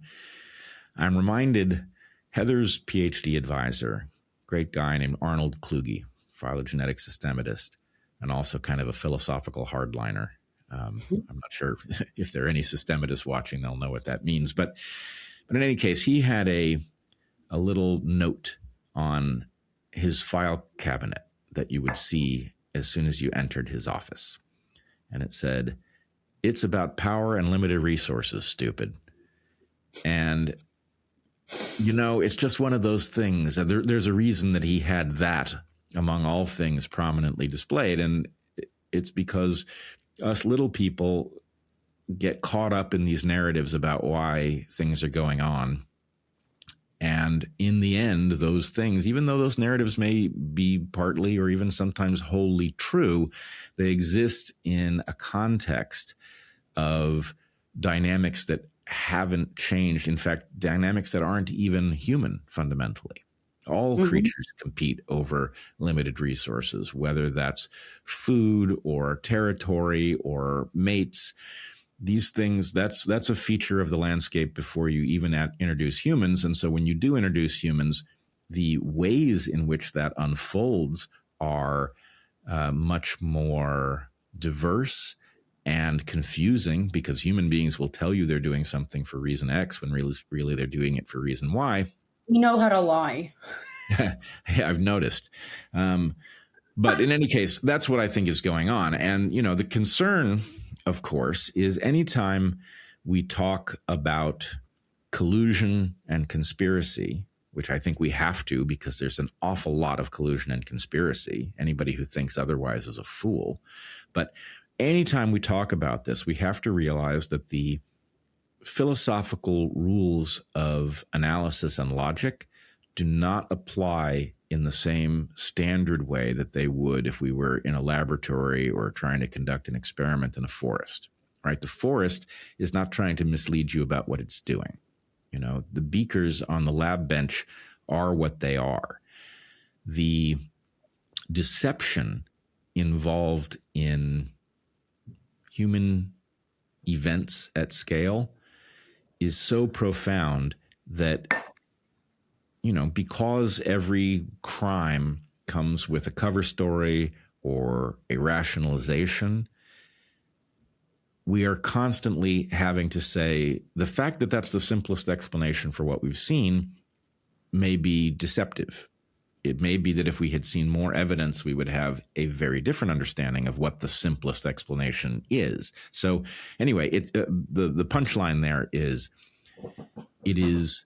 I'm reminded Heather's PhD advisor, great guy named Arnold Kluge, phylogenetic systematist, and also kind of a philosophical hardliner. I'm not sure if there are any systematists watching, they'll know what that means. But in any case, he had a little note on his file cabinet that you would see as soon as you entered his office. And it said, "It's about power and limited resources, stupid." And, it's just one of those things. There's a reason that he had that among all things prominently displayed. And it's because us little people get caught up in these narratives about why things are going on. And in the end, those things, even though those narratives may be partly or even sometimes wholly true, they exist in a context of dynamics that haven't changed. In fact, dynamics that aren't even human fundamentally. All creatures compete over limited resources, whether that's food or territory or mates. These things, that's a feature of the landscape before you even introduce humans. And so when you do introduce humans, the ways in which that unfolds are much more diverse and confusing, because human beings will tell you they're doing something for reason X when really they're doing it for reason Y. You know how to lie. Yeah, I've noticed. But in any case, that's what I think is going on. And, the concern, of course, is anytime we talk about collusion and conspiracy, which I think we have to, because there's an awful lot of collusion and conspiracy. Anybody who thinks otherwise is a fool. But anytime we talk about this, we have to realize that the philosophical rules of analysis and logic do not apply in the same standard way that they would if we were in a laboratory or trying to conduct an experiment in a forest, right? The forest is not trying to mislead you about what it's doing. The beakers on the lab bench are what they are. The deception involved in human events at scale is so profound that because every crime comes with a cover story or a rationalization, we are constantly having to say the fact that that's the simplest explanation for what we've seen may be deceptive. It may be that if we had seen more evidence, we would have a very different understanding of what the simplest explanation is. So anyway, the punchline there is it is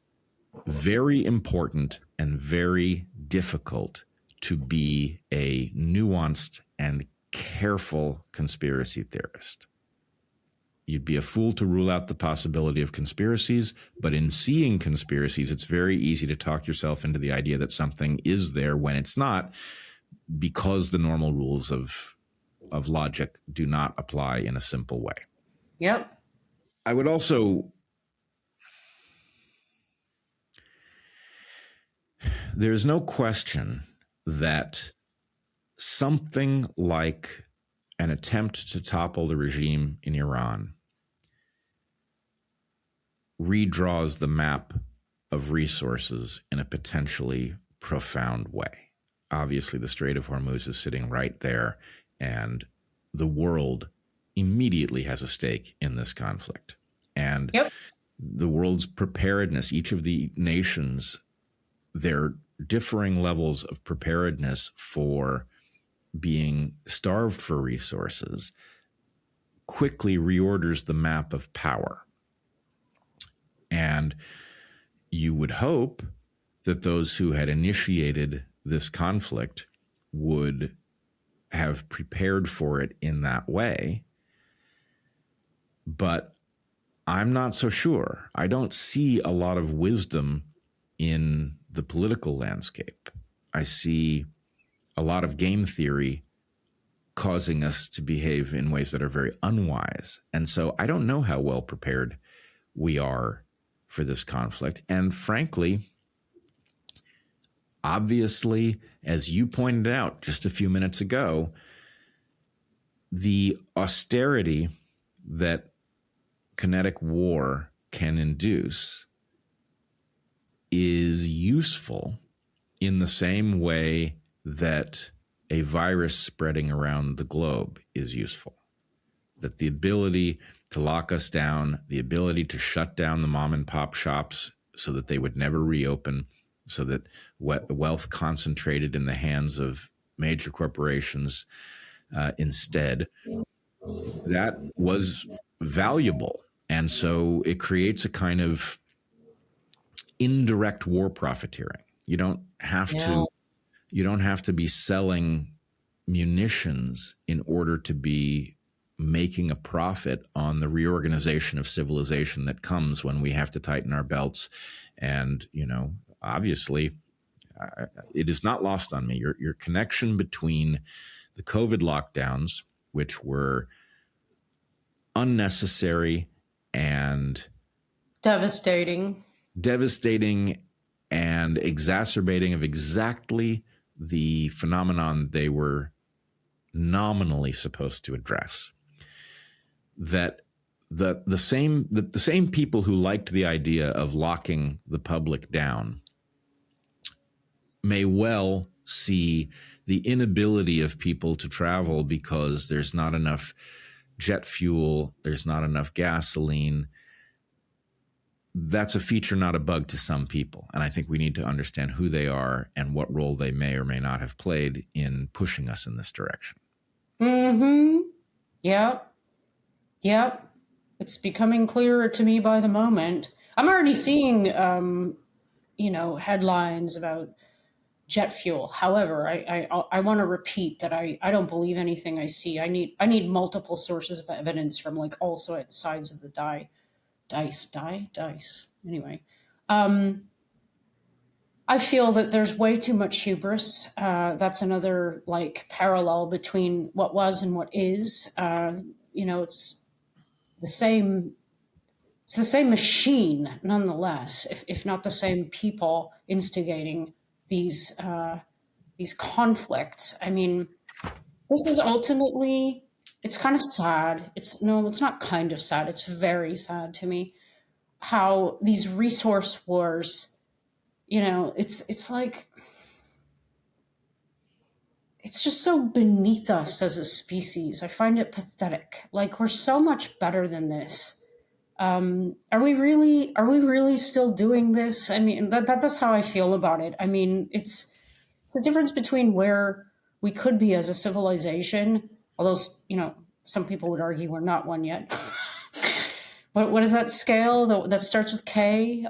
very important and very difficult to be a nuanced and careful conspiracy theorist. You'd be a fool to rule out the possibility of conspiracies, but in seeing conspiracies, it's very easy to talk yourself into the idea that something is there when it's not, because the normal rules of logic do not apply in a simple way. Yep. I would also... There's no question that something like an attempt to topple the regime in Iran redraws the map of resources in a potentially profound way. Obviously, the Strait of Hormuz is sitting right there, and the world immediately has a stake in this conflict. And Yep. the world's preparedness, each of the nations, their differing levels of preparedness for being starved for resources, quickly reorders the map of power. And you would hope that those who had initiated this conflict would have prepared for it in that way. But I'm not so sure. I don't see a lot of wisdom in the political landscape. I see a lot of game theory causing us to behave in ways that are very unwise. And so I don't know how well prepared we are for this conflict. And frankly, obviously, as you pointed out just a few minutes ago, the austerity that kinetic war can induce is useful in the same way that a virus spreading around the globe is useful. That the ability to lock us down, the ability to shut down the mom and pop shops so that they would never reopen, so that wealth concentrated in the hands of major corporations instead, that was valuable. And so it creates a kind of indirect war profiteering. You don't have to be selling munitions in order to be making a profit on the reorganization of civilization that comes when we have to tighten our belts. And, obviously, it is not lost on me. Your connection between the COVID lockdowns, which were unnecessary and Devastating and exacerbating of exactly the phenomenon they were nominally supposed to address. That the same people who liked the idea of locking the public down may well see the inability of people to travel because there's not enough jet fuel, there's not enough gasoline. That's a feature, not a bug to some people. And I think we need to understand who they are and what role they may or may not have played in pushing us in this direction. Mm-hmm. Yep. It's becoming clearer to me by the moment. I'm already seeing, headlines about jet fuel. However, I want to repeat that I don't believe anything I see. I need multiple sources of evidence from like all sides of the dice. Anyway, I feel that there's way too much hubris. That's another like parallel between what was and what is. It's the same. It's the same machine, nonetheless, if not the same people instigating these conflicts. I mean, this is ultimately. It's kind of sad. It's not kind of sad. It's very sad to me how these resource wars. It's like it's just so beneath us as a species. I find it pathetic. Like we're so much better than this. Are we really still doing this? I mean, that's how I feel about it. I mean, it's the difference between where we could be as a civilization, although, some people would argue we're not one yet. What is that scale that starts with K?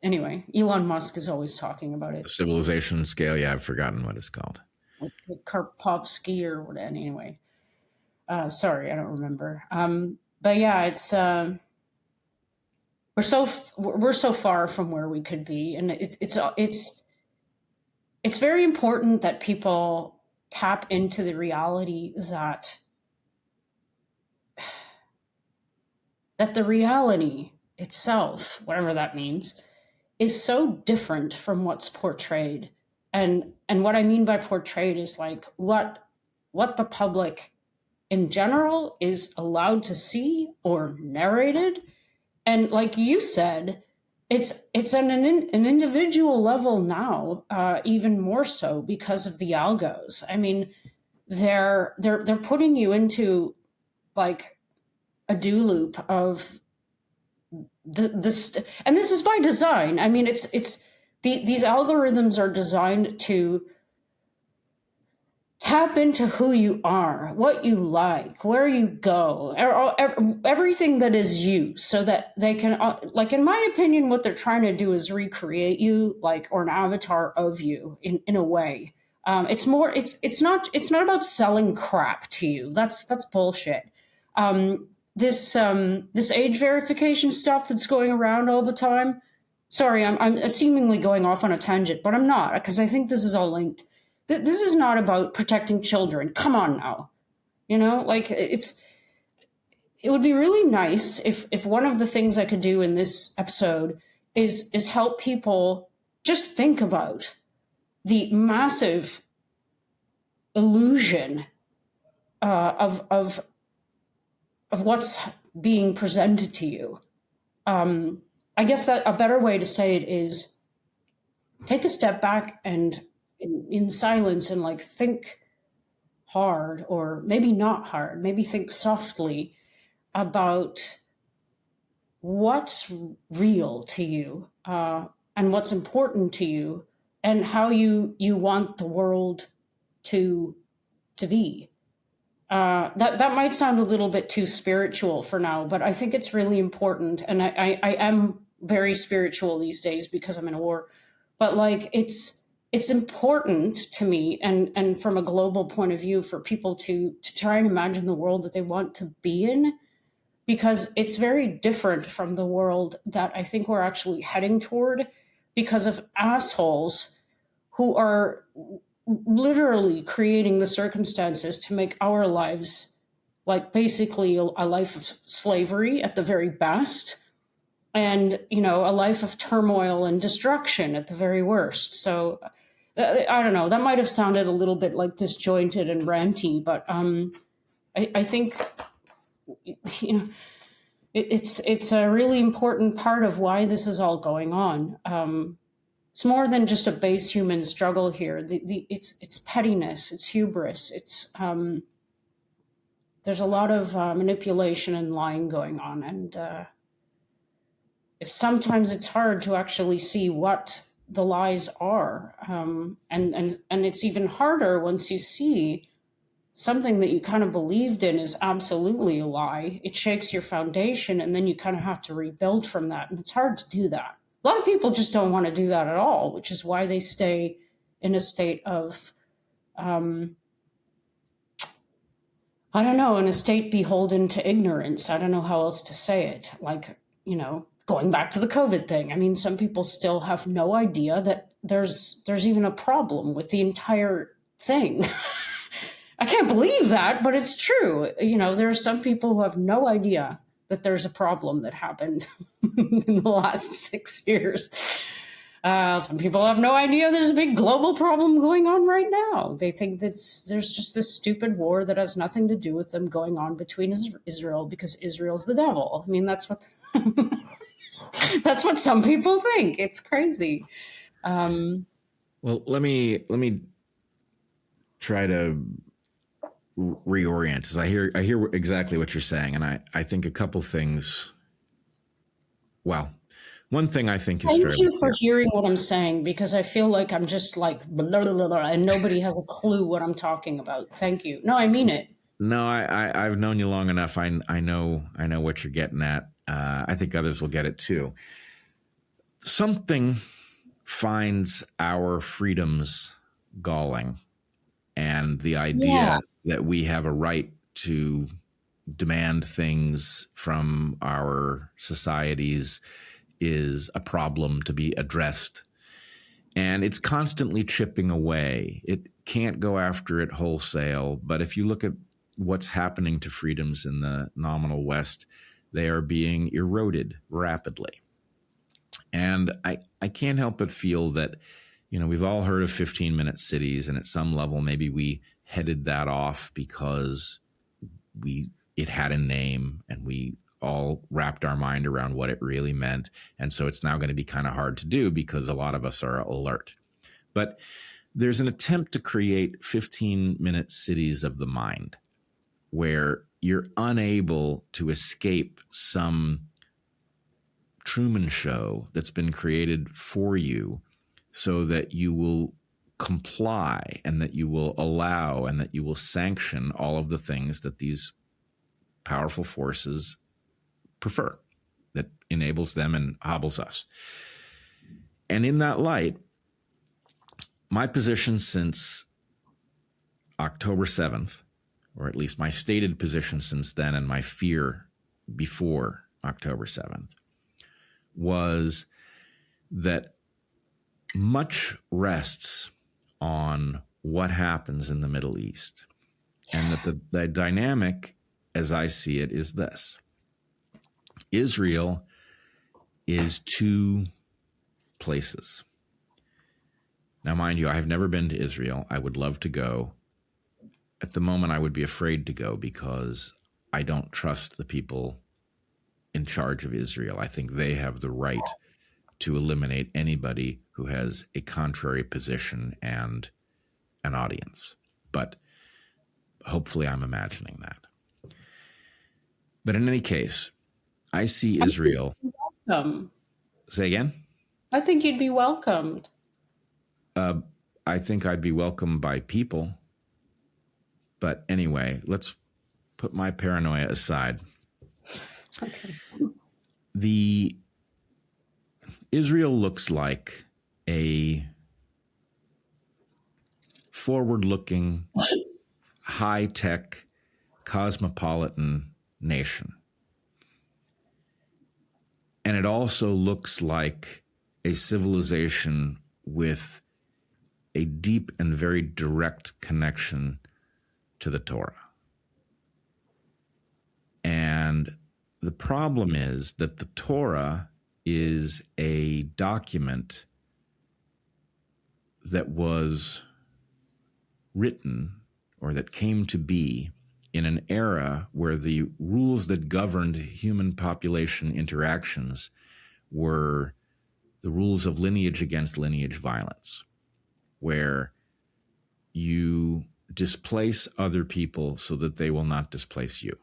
Anyway, Elon Musk is always talking about it. The civilization scale, yeah, I've forgotten what it's called. Like Karpovsky or whatever. Anyway. Sorry, I don't remember. But yeah, it's we're so far from where we could be, and it's very important that people tap into the reality that the reality itself, whatever that means, is so different from what's portrayed. And what I mean by portrayed is like what the public in general is allowed to see or narrated. And like you said, it's on an individual level now, even more so because of the algos. I mean, they're putting you into like a do loop of this, and this is by design. I mean, these algorithms are designed to tap into who you are, what you like, where you go, everything that is you, so that they can, like, in my opinion, what they're trying to do is recreate you, like, or an avatar of you in a way. It's not about selling crap to you. That's bullshit. This age verification stuff that's going around all the time. Sorry, I'm seemingly going off on a tangent, but I'm not, because I think this is all linked. This is not about protecting children. Come on now. Like, it would be really nice if one of the things I could do in this episode is help people just think about the massive illusion of what's being presented to you. I guess that a better way to say it is take a step back and in silence and, like, think hard, or maybe not hard, maybe think softly about what's real to you, and what's important to you, and how you want the world to be. That might sound a little bit too spiritual for now, but I think it's really important. And I am very spiritual these days because I'm in a war. But, like, it's important to me, and from a global point of view, for people to try and imagine the world that they want to be in, because it's very different from the world that I think we're actually heading toward, because of assholes who are literally creating the circumstances to make our lives, like, basically a life of slavery at the very best, and, a life of turmoil and destruction at the very worst. So I don't know, that might have sounded a little bit, like, disjointed and ranty, but I think it's a really important part of why this is all going on. It's more than just a base human struggle here. It's pettiness, it's hubris, there's a lot of manipulation and lying going on, and sometimes it's hard to actually see what the lies are, and it's even harder once you see something that you kind of believed in is absolutely a lie. It shakes your foundation, and then you kind of have to rebuild from that, and it's hard to do that. A lot of people just don't want to do that at all, which is why they stay in a state of, I don't know, in a state beholden to ignorance. I don't know how else to say it. Like, going back to the COVID thing. I mean, some people still have no idea that there's even a problem with the entire thing. I can't believe that, but it's true. There are some people who have no idea that there's a problem that happened in the last 6 years. Some people have no idea there's a big global problem going on right now. They think there's just this stupid war that has nothing to do with them going on between Israel, because Israel's the devil. I mean, that's what that's what some people think. It's crazy. Well, let me try to reorient, as I hear exactly what you're saying, and I think a couple things. Well, one thing I think is Thank you for hearing what I'm saying, because I feel like I'm just like blah, blah, blah, and nobody has a clue what I'm talking about. Thank you. No, I mean it. No, I've known you long enough. I know what you're getting at. I think others will get it too. Something finds our freedoms galling, and the idea that we have a right to demand things from our societies is a problem to be addressed. And it's constantly chipping away. It can't go after it wholesale, but if you look at what's happening to freedoms in the nominal West, they are being eroded rapidly. And I can't help but feel that, we've all heard of 15-minute cities, and at some level, maybe we headed that off because it had a name, and we all wrapped our mind around what it really meant. And so it's now going to be kind of hard to do because a lot of us are alert. But there's an attempt to create 15-minute cities of the mind, where you're unable to escape some Truman Show that's been created for you so that you will comply and that you will allow and that you will sanction all of the things that these powerful forces prefer, that enables them and hobbles us. And in that light, my position since October 7th, or at least my stated position since then and my fear before October 7th, was that much rests on what happens in the Middle East. And that the dynamic, as I see it, is this. Israel is two places. Now, mind you, I have never been to Israel. I would love to go. At the moment, I would be afraid to go because I don't trust the people in charge of Israel. I think they have the right to eliminate anybody who has a contrary position and an audience. But hopefully I'm imagining that. But in any case, I see Israel. Say again? I think you'd be welcomed. I think I'd be welcomed by people. But anyway, let's put my paranoia aside. Okay. The Israel looks like a forward-looking, high-tech, cosmopolitan nation. And it also looks like a civilization with a deep and very direct connection to the Torah. And the problem is that the Torah is a document that was written or that came to be in an era where the rules that governed human population interactions were the rules of lineage against lineage violence, where you displace other people so that they will not displace you.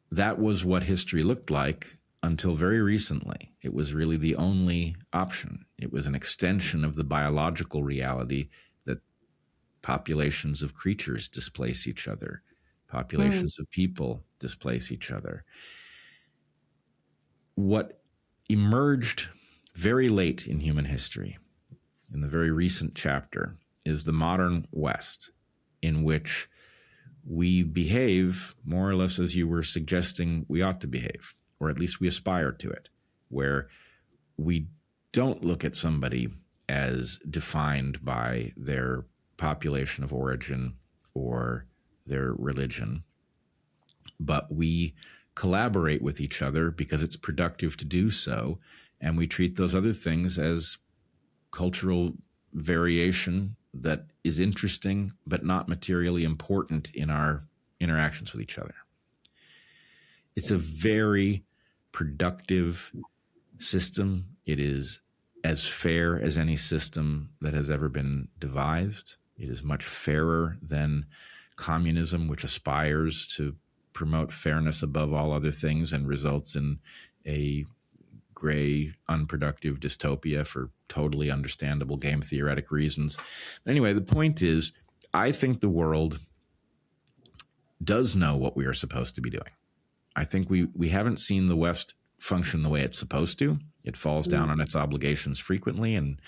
That was what history looked like until very recently. It was really the only option. It was an extension of the biological reality that populations of creatures displace each other, populations of people displace each other. What emerged very late in human history, in the very recent chapter, is the modern West, in which we behave more or less as you were suggesting we ought to behave, or at least we aspire to it, where we don't look at somebody as defined by their population of origin or their religion, but we collaborate with each other because it's productive to do so, and we treat those other things as cultural variation that is interesting but not materially important in our interactions with each other. It's a very productive system. It is as fair as any system that has ever been devised. It is much fairer than communism, which aspires to promote fairness above all other things and results in a gray, unproductive dystopia for totally understandable game theoretic reasons. Anyway, the point is, I think the world does know what we are supposed to be doing. I think we haven't seen the West function the way it's supposed to. It falls down on its obligations frequently and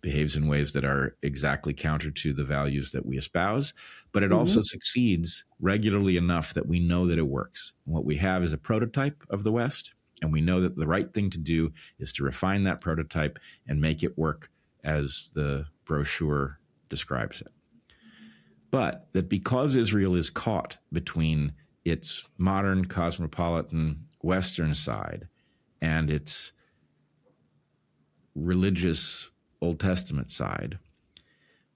behaves in ways that are exactly counter to the values that we espouse, but it also succeeds regularly enough that we know that it works. What we have is a prototype of the West, and we know that the right thing to do is to refine that prototype and make it work as the brochure describes it. But that because Israel is caught between its modern cosmopolitan Western side and its religious Old Testament side,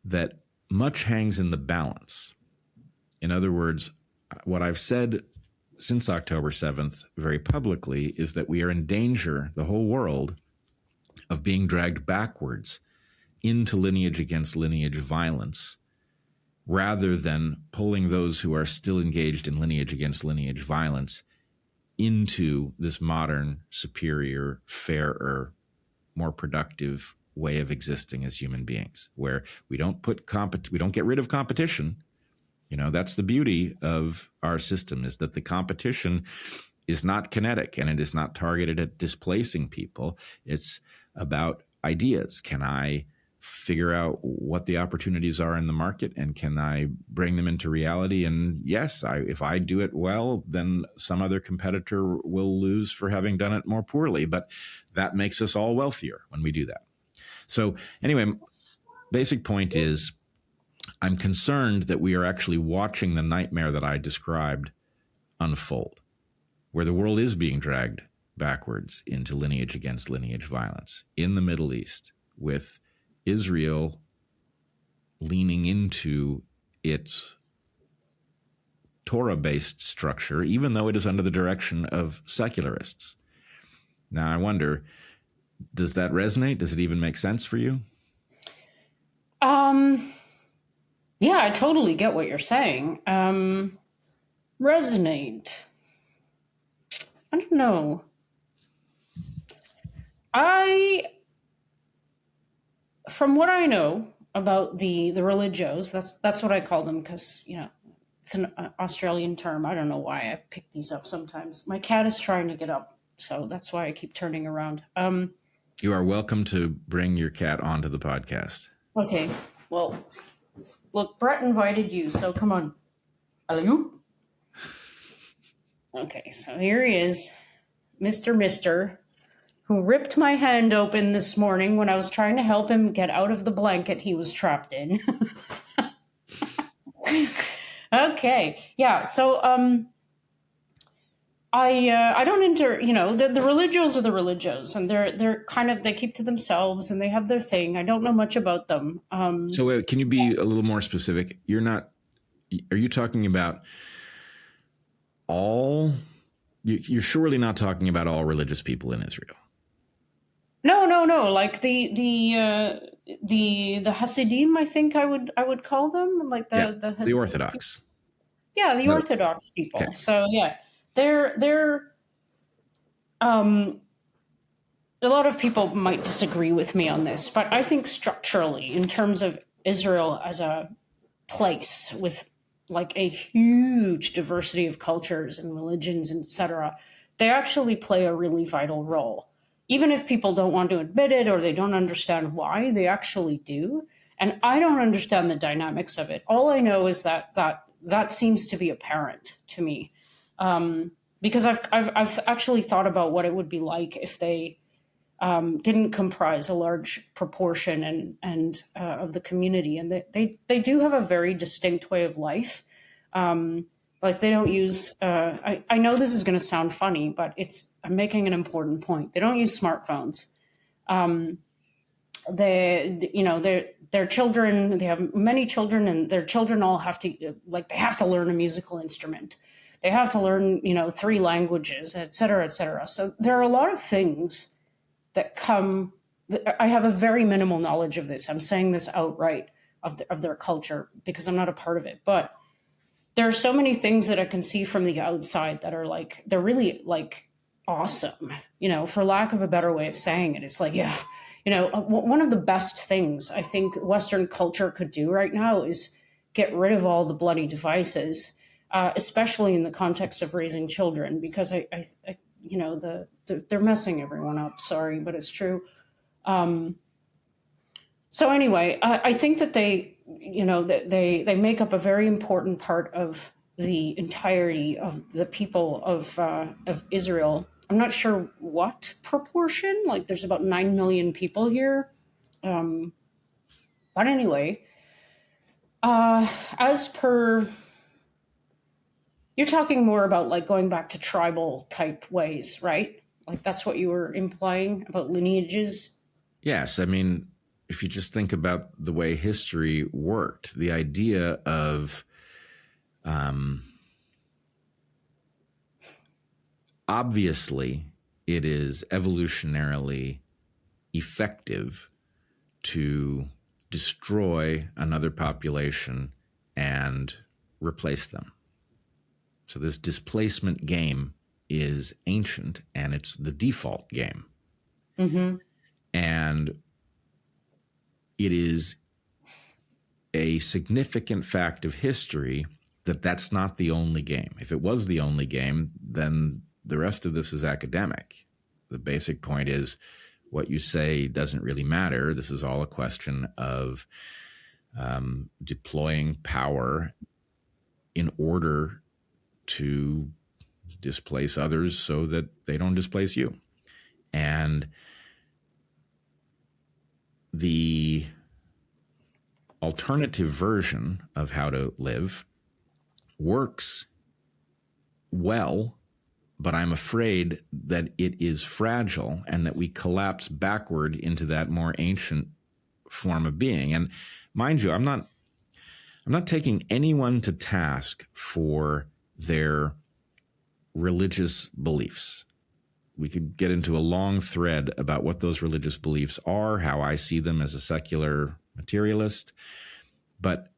that much hangs in the balance. In other words, what I've said since October 7th very publicly is that we are in danger, the whole world, of being dragged backwards into lineage against lineage violence rather than pulling those who are still engaged in lineage against lineage violence into this modern, superior, fairer, more productive way of existing as human beings, where we don't we don't get rid of competition. That's the beauty of our system, is that the competition is not kinetic and it is not targeted at displacing people. It's about ideas. Can I figure out what the opportunities are in the market, and can I bring them into reality? And yes, if I do it well, then some other competitor will lose for having done it more poorly. But that makes us all wealthier when we do that. So anyway, basic point is, I'm concerned that we are actually watching the nightmare that I described unfold, where the world is being dragged backwards into lineage against lineage violence in the Middle East, with Israel leaning into its Torah-based structure, even though it is under the direction of secularists. Now, I wonder, does that resonate? Does it even make sense for you? Yeah, I totally get what you're saying. Resonate. I don't know. From what I know about the religios, that's what I call them, because it's an Australian term. I don't know why I pick these up sometimes. My cat is trying to get up, so that's why I keep turning around. You are welcome to bring your cat onto the podcast. Okay. Well, look, Bret invited you, so come on. Hello? Okay, so here he is, Mr. who ripped my hand open this morning when I was trying to help him get out of the blanket he was trapped in. Okay, yeah. So I don't the religios are the religios, and they're kind of, they keep to themselves and they have their thing. I don't know much about them. So can you be a little more specific? Are you talking about all? You're surely not talking about all religious people in Israel. No. Like the Hasidim, I think I would call them, like the Orthodox. Yeah, the Orthodox people. Okay. So yeah, they're a lot of people might disagree with me on this, but I think structurally, in terms of Israel as a place with like a huge diversity of cultures and religions, etc., they actually play a really vital role. Even if people don't want to admit it or they don't understand why, they actually do. And I don't understand the dynamics of it. All I know is that seems to be apparent to me, because I've actually thought about what it would be like if they didn't comprise a large proportion and of the community, and they do have a very distinct way of life. Like they don't use. I know this is going to sound funny, but I'm making an important point. They don't use smartphones. Their children. They have many children, and their children all have to they have to learn a musical instrument. They have to learn 3 languages, et cetera, et cetera. So there are a lot of things that come. I have a very minimal knowledge of this. I'm saying this outright of their culture because I'm not a part of it, but there are so many things that I can see from the outside that are they're really awesome, for lack of a better way of saying it. It's one of the best things I think Western culture could do right now is get rid of all the bloody devices, especially in the context of raising children, because they're messing everyone up. Sorry, but it's true. So anyway, I think that they make up a very important part of the entirety of the people of Israel. I'm not sure what proportion. There's about 9 million people here, but anyway, as per, you're talking more about going back to tribal type ways, right? That's what you were implying about lineages. Yes, I mean, if you just think about the way history worked, the idea of obviously it is evolutionarily effective to destroy another population and replace them. So this displacement game is ancient, and it's the default game. Mm-hmm. And it is a significant fact of history that that's not the only game. If it was the only game, then the rest of this is academic. The basic point is what you say doesn't really matter. This is all a question of deploying power in order to displace others so that they don't displace you. And the alternative version of how to live works well, but I'm afraid that it is fragile and that we collapse backward into that more ancient form of being. And mind you, I'm not taking anyone to task for their religious beliefs. We could get into a long thread about what those religious beliefs are, how I see them as a secular materialist, but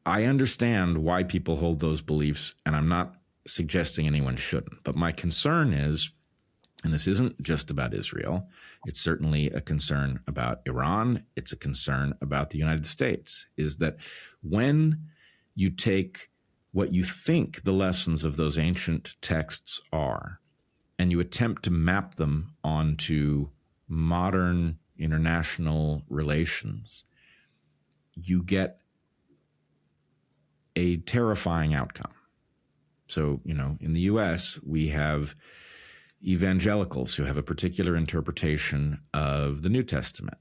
I understand why people hold those beliefs, and I'm not suggesting anyone shouldn't. But my concern is, and this isn't just about Israel, it's certainly a concern about Iran, it's a concern about the United States, is that when you take what you think the lessons of those ancient texts are, and you attempt to map them onto modern international relations, you get a terrifying outcome. So, in the US, we have evangelicals who have a particular interpretation of the New Testament.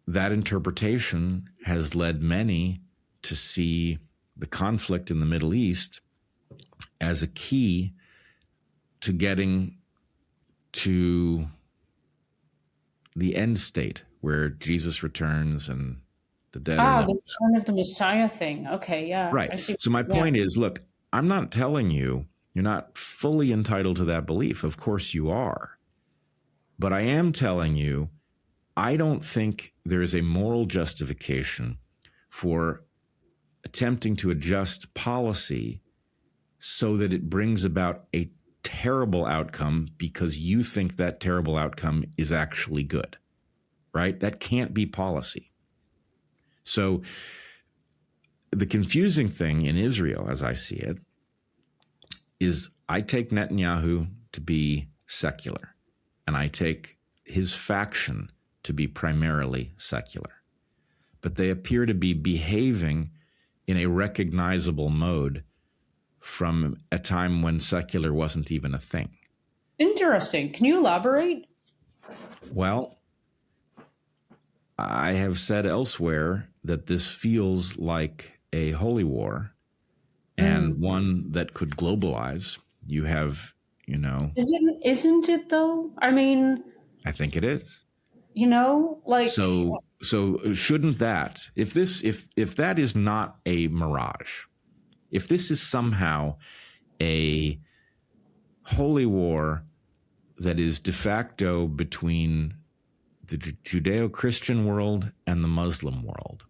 That interpretation has led many to see the conflict in the Middle East as a key to getting to the end state where Jesus returns and the dead are The return of the Messiah thing. Okay, yeah. right. I see. So my Yeah. point is, look, I'm not telling you you're not fully entitled to that belief. Of course you are. But I am telling you, I don't think there is a moral justification for attempting to adjust policy so that it brings about a terrible outcome because you think that terrible outcome is actually good, right? That can't be policy. So the confusing thing in Israel, as I see it, is I take Netanyahu to be secular, and I take his faction to be primarily secular. But they appear to be behaving in a recognizable mode from a time when secular wasn't even a thing. Interesting. Can you elaborate? Well, I have said elsewhere that this feels like a holy war and one that could globalize. You have, Isn't it though? I mean, I think it is. like So shouldn't that, if that is not a mirage, if this is somehow a holy war that is de facto between the Judeo-Christian world and the Muslim world,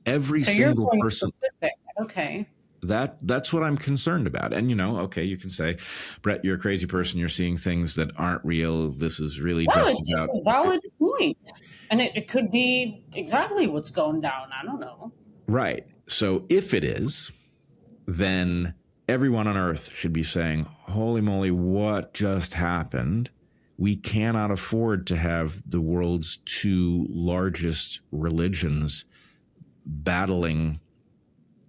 every so you're single going person, specific. Okay. that's what I'm concerned about. And, okay, you can say, Bret, you're a crazy person. You're seeing things that aren't real. This is really just It's about a valid point. And it could be exactly what's going down. I don't know. right. So if it is, then everyone on earth should be saying, holy moly, what just happened? We cannot afford to have the world's two largest religions battling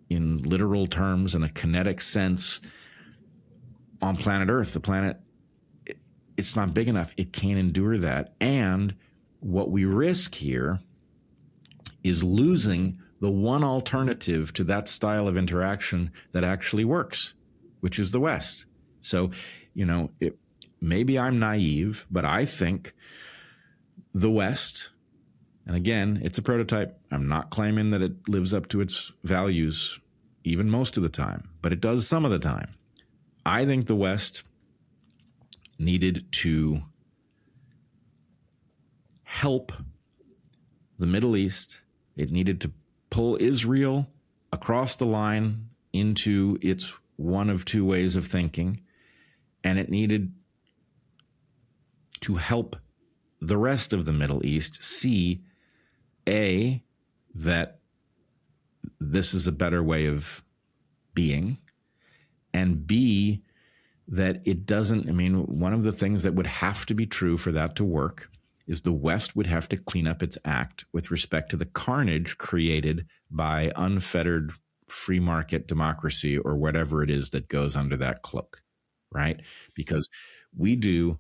in literal terms in a kinetic sense on planet Earth. The planet, it's not big enough. It can't endure that. And what we risk here is losing the one alternative to that style of interaction that actually works, which is the West. So, maybe I'm naive, but I think the West, and again, it's a prototype. I'm not claiming that it lives up to its values even most of the time, but it does some of the time. I think the West needed to help the Middle East It needed to pull Israel across the line into its one of two ways of thinking, and it needed to help the rest of the Middle East see, A, that this is a better way of being, and B, that it doesn't, I mean, one of the things that would have to be true for that to work is the West would have to clean up its act with respect to the carnage created by unfettered free market democracy or whatever it is that goes under that cloak, right? Because we do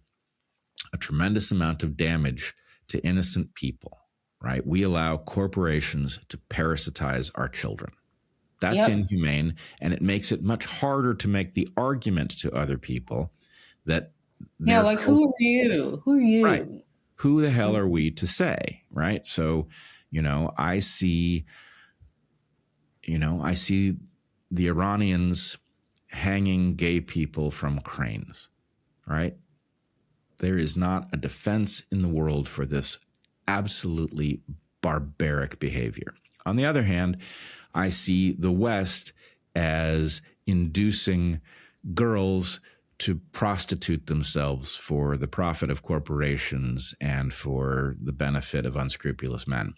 a tremendous amount of damage to innocent people, right? We allow corporations to parasitize our children. That's Yep. inhumane, and it makes it much harder to make the argument to other people that Yeah, like who are you? Who are you? right. Who the hell are we to say, right? So, I see the Iranians hanging gay people from cranes, right? There is not a defense in the world for this absolutely barbaric behavior. On the other hand, I see the West as inducing girls to prostitute themselves for the profit of corporations and for the benefit of unscrupulous men.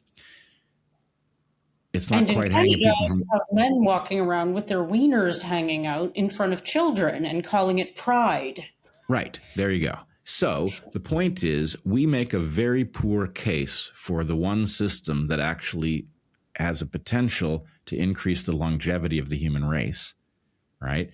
It's not And in quite Canada, hanging people from... you have men walking around with their wieners hanging out in front of children and calling it pride. Right. There you go. So the point is, we make a very poor case for the one system that actually has a potential to increase the longevity of the human race, right?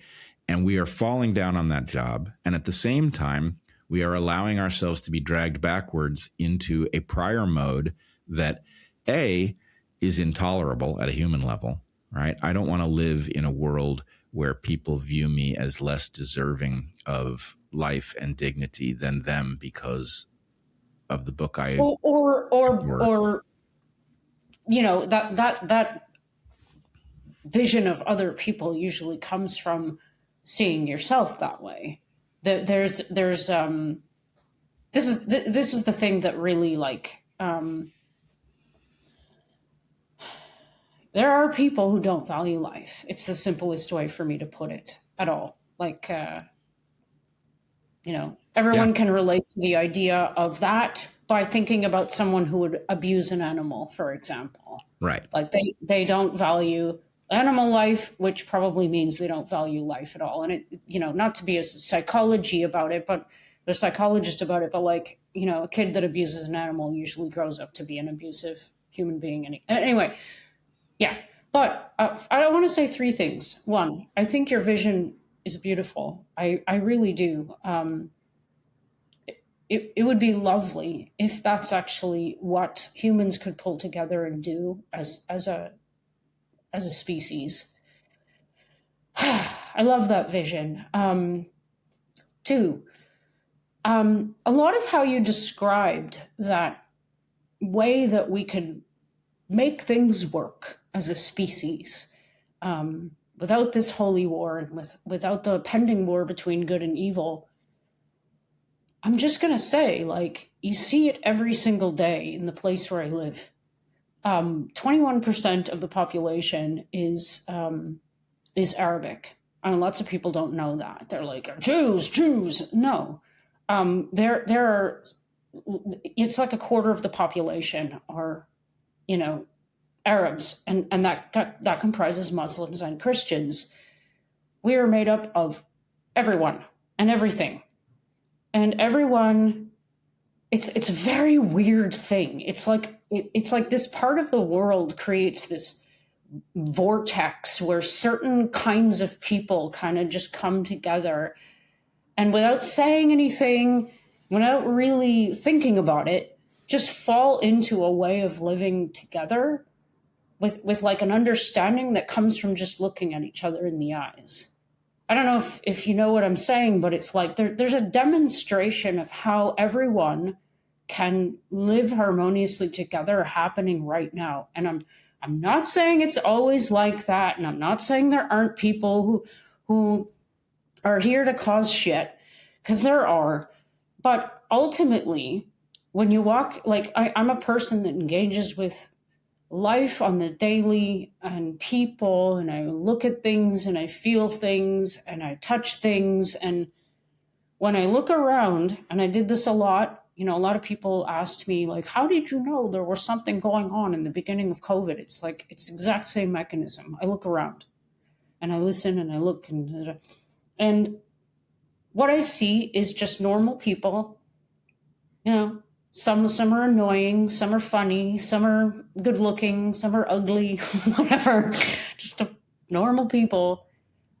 And we are falling down on that job. And at the same time, we are allowing ourselves to be dragged backwards into a prior mode that, A, is intolerable at a human level, right? I don't want to live in a world where people view me as less deserving of life and dignity than them because of the book I or that vision of other people usually comes from seeing yourself that way. This is the thing that really there are people who don't value life. It's the simplest way for me to put it at all. Everyone can relate to the idea of that by thinking about someone who would abuse an animal, for example. Right. Like they don't value animal life, which probably means they don't value life at all. And it, not to be a psychology about it, but the psychologist about it, but a kid that abuses an animal usually grows up to be an abusive human being. Anyway, yeah. But I want to say three things. One, I think your vision is beautiful. I really do. It would be lovely if that's actually what humans could pull together and do as a species. I love that vision. Two, a lot of how you described that way that we could make things work as a species without this holy war and without the pending war between good and evil. I'm just going to say, you see it every single day in the place where I live. 21% of the population is Arabic. I mean, lots of people don't know that. They're like, Jews. No. There are, it's like a quarter of the population are, Arabs, and that comprises Muslims and Christians. We are made up of everyone and everything. And everyone, it's a very weird thing. It's like this part of the world creates this vortex where certain kinds of people kind of just come together, and without saying anything, without really thinking about it, just fall into a way of living together with an understanding that comes from just looking at each other in the eyes. I don't know if you know what I'm saying, but it's like there's a demonstration of how everyone can live harmoniously together happening right now. And I'm not saying it's always like that, and I'm not saying there aren't people who are here to cause shit, because there are. But ultimately, when you walk, I'm a person that engages with life on the daily and people, and I look at things and I feel things and I touch things. And when I look around, and I did this a lot, a lot of people asked me, like, how did you know there was something going on in the beginning of COVID? It's like, it's the exact same mechanism. I look around and I listen and I look, and what I see is just normal people. Some are annoying, some are funny, some are good looking, some are ugly, whatever. Just normal people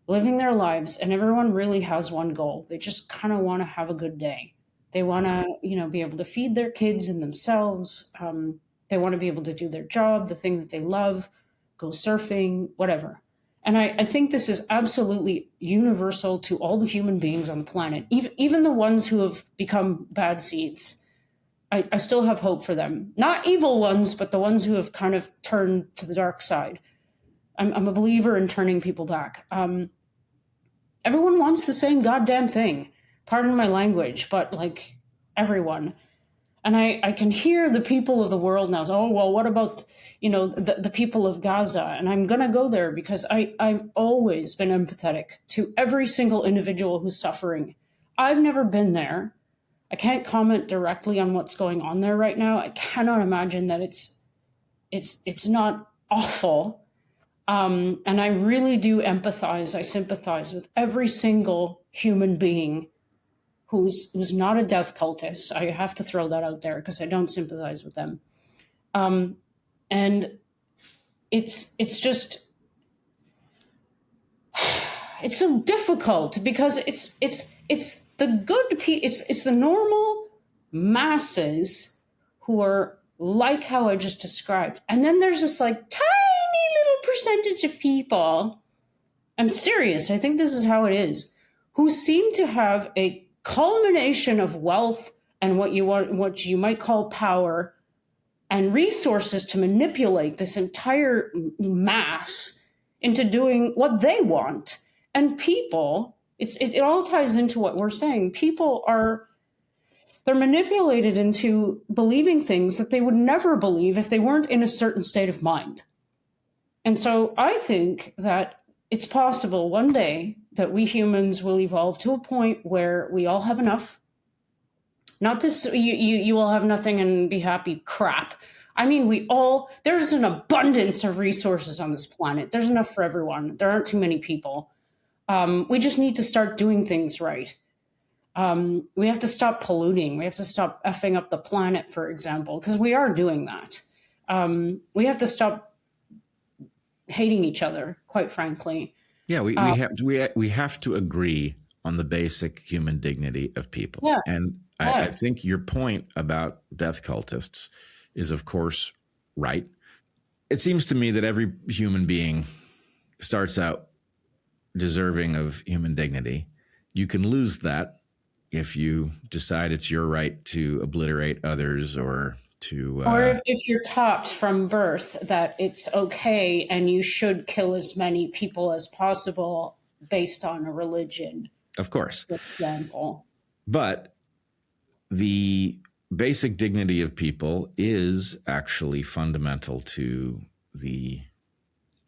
living their lives, and everyone really has one goal. They just kind of want to have a good day. They want to, be able to feed their kids and themselves. They want to be able to do their job, the thing that they love, go surfing, whatever. And I think this is absolutely universal to all the human beings on the planet, even the ones who have become bad seeds. I still have hope for them. Not evil ones, but the ones who have kind of turned to the dark side. I'm a believer in turning people back. Everyone wants the same goddamn thing. Pardon my language, but like everyone. And I can hear the people of the world now. Oh, well, what about, the people of Gaza? And I'm going to go there because I've always been empathetic to every single individual who's suffering. I've never been there. I can't comment directly on what's going on there right now. I cannot imagine that it's not awful. And I really do empathize. I sympathize with every single human being who's not a death cultist. I have to throw that out there because I don't sympathize with them. And it's just, it's so difficult because it's the good people, it's the normal masses who are like how I just described. And then there's this like tiny little percentage of people, I'm serious, I think this is how it is, who seem to have a culmination of wealth and what you might call power and resources to manipulate this entire mass into doing what they want. And people, it all ties into what we're saying. People they're manipulated into believing things that they would never believe if they weren't in a certain state of mind. And so I think that it's possible one day that we humans will evolve to a point where we all have enough. Not this, you all have nothing and be happy crap. I mean, there's an abundance of resources on this planet. There's enough for everyone. There aren't too many people. We just need to start doing things right. We have to stop polluting. We have to stop effing up the planet, for example, because we are doing that. We have to stop hating each other, quite frankly. Yeah, we have to agree on the basic human dignity of people. Yeah. And I think your point about death cultists is, of course, right. It seems to me that every human being starts out deserving of human dignity. You can lose that if you decide it's your right to obliterate others or if you're taught from birth that it's okay and you should kill as many people as possible based on a religion. Of course. For example. But the basic dignity of people is actually fundamental to the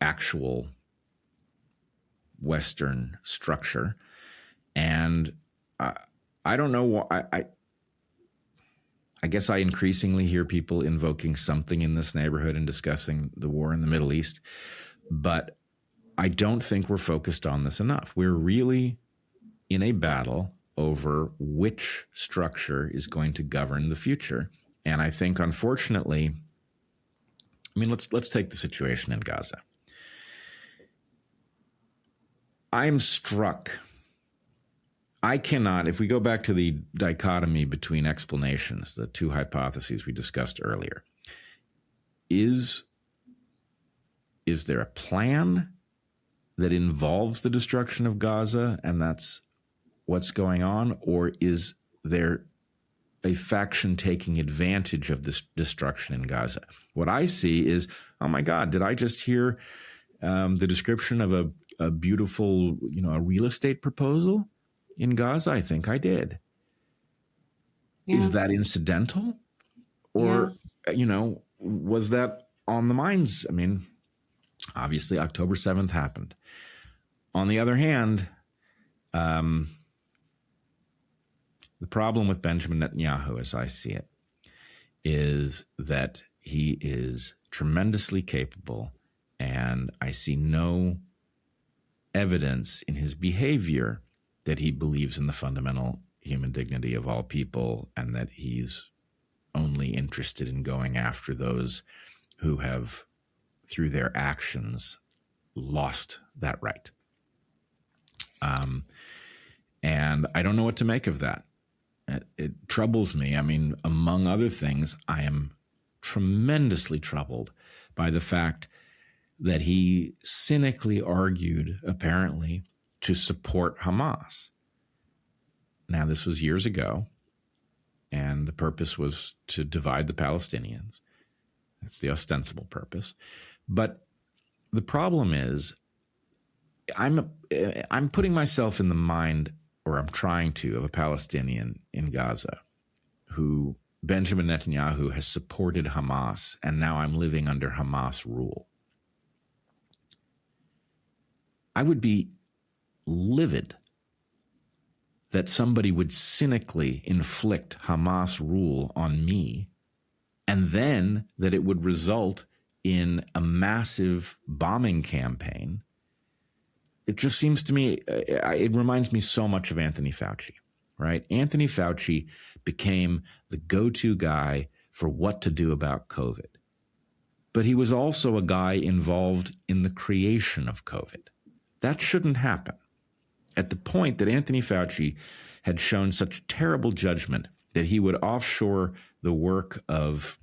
actual Western structure. And I don't know why. I guess I increasingly hear people invoking something in this neighborhood and discussing the war in the Middle East, but I don't think we're focused on this enough. We're really in a battle over which structure is going to govern the future. And I think, unfortunately, let's take the situation in Gaza. I'm struck. I cannot, if we go back to the dichotomy between explanations, the two hypotheses we discussed earlier, is there a plan that involves the destruction of Gaza and that's what's going on? Or is there a faction taking advantage of this destruction in Gaza? What I see is, oh my God, did I just hear the description of a beautiful, a real estate proposal in Gaza? I think I did. Yeah. Is that incidental? Or, was that on the minds. I mean, obviously, October 7th happened. On the other hand, the problem with Benjamin Netanyahu, as I see it, is that he is tremendously capable, and I see no evidence in his behavior that he believes in the fundamental human dignity of all people, and that he's only interested in going after those who have, through their actions, lost that right. And I don't know what to make of that. It troubles me. I mean, among other things, I am tremendously troubled by the fact that he cynically argued, apparently, to support Hamas. Now, this was years ago, and the purpose was to divide the Palestinians. That's the ostensible purpose. But the problem is, I'm putting myself in the mind, or I'm trying to, of a Palestinian in Gaza who Benjamin Netanyahu has supported Hamas, and now I'm living under Hamas rule. I would be livid that somebody would cynically inflict Hamas rule on me, and then that it would result in a massive bombing campaign. It just seems to me, it reminds me so much of Anthony Fauci, right? Anthony Fauci became the go-to guy for what to do about COVID. But he was also a guy involved in the creation of COVID. That shouldn't happen. At the point that Anthony Fauci had shown such terrible judgment that he would offshore the work of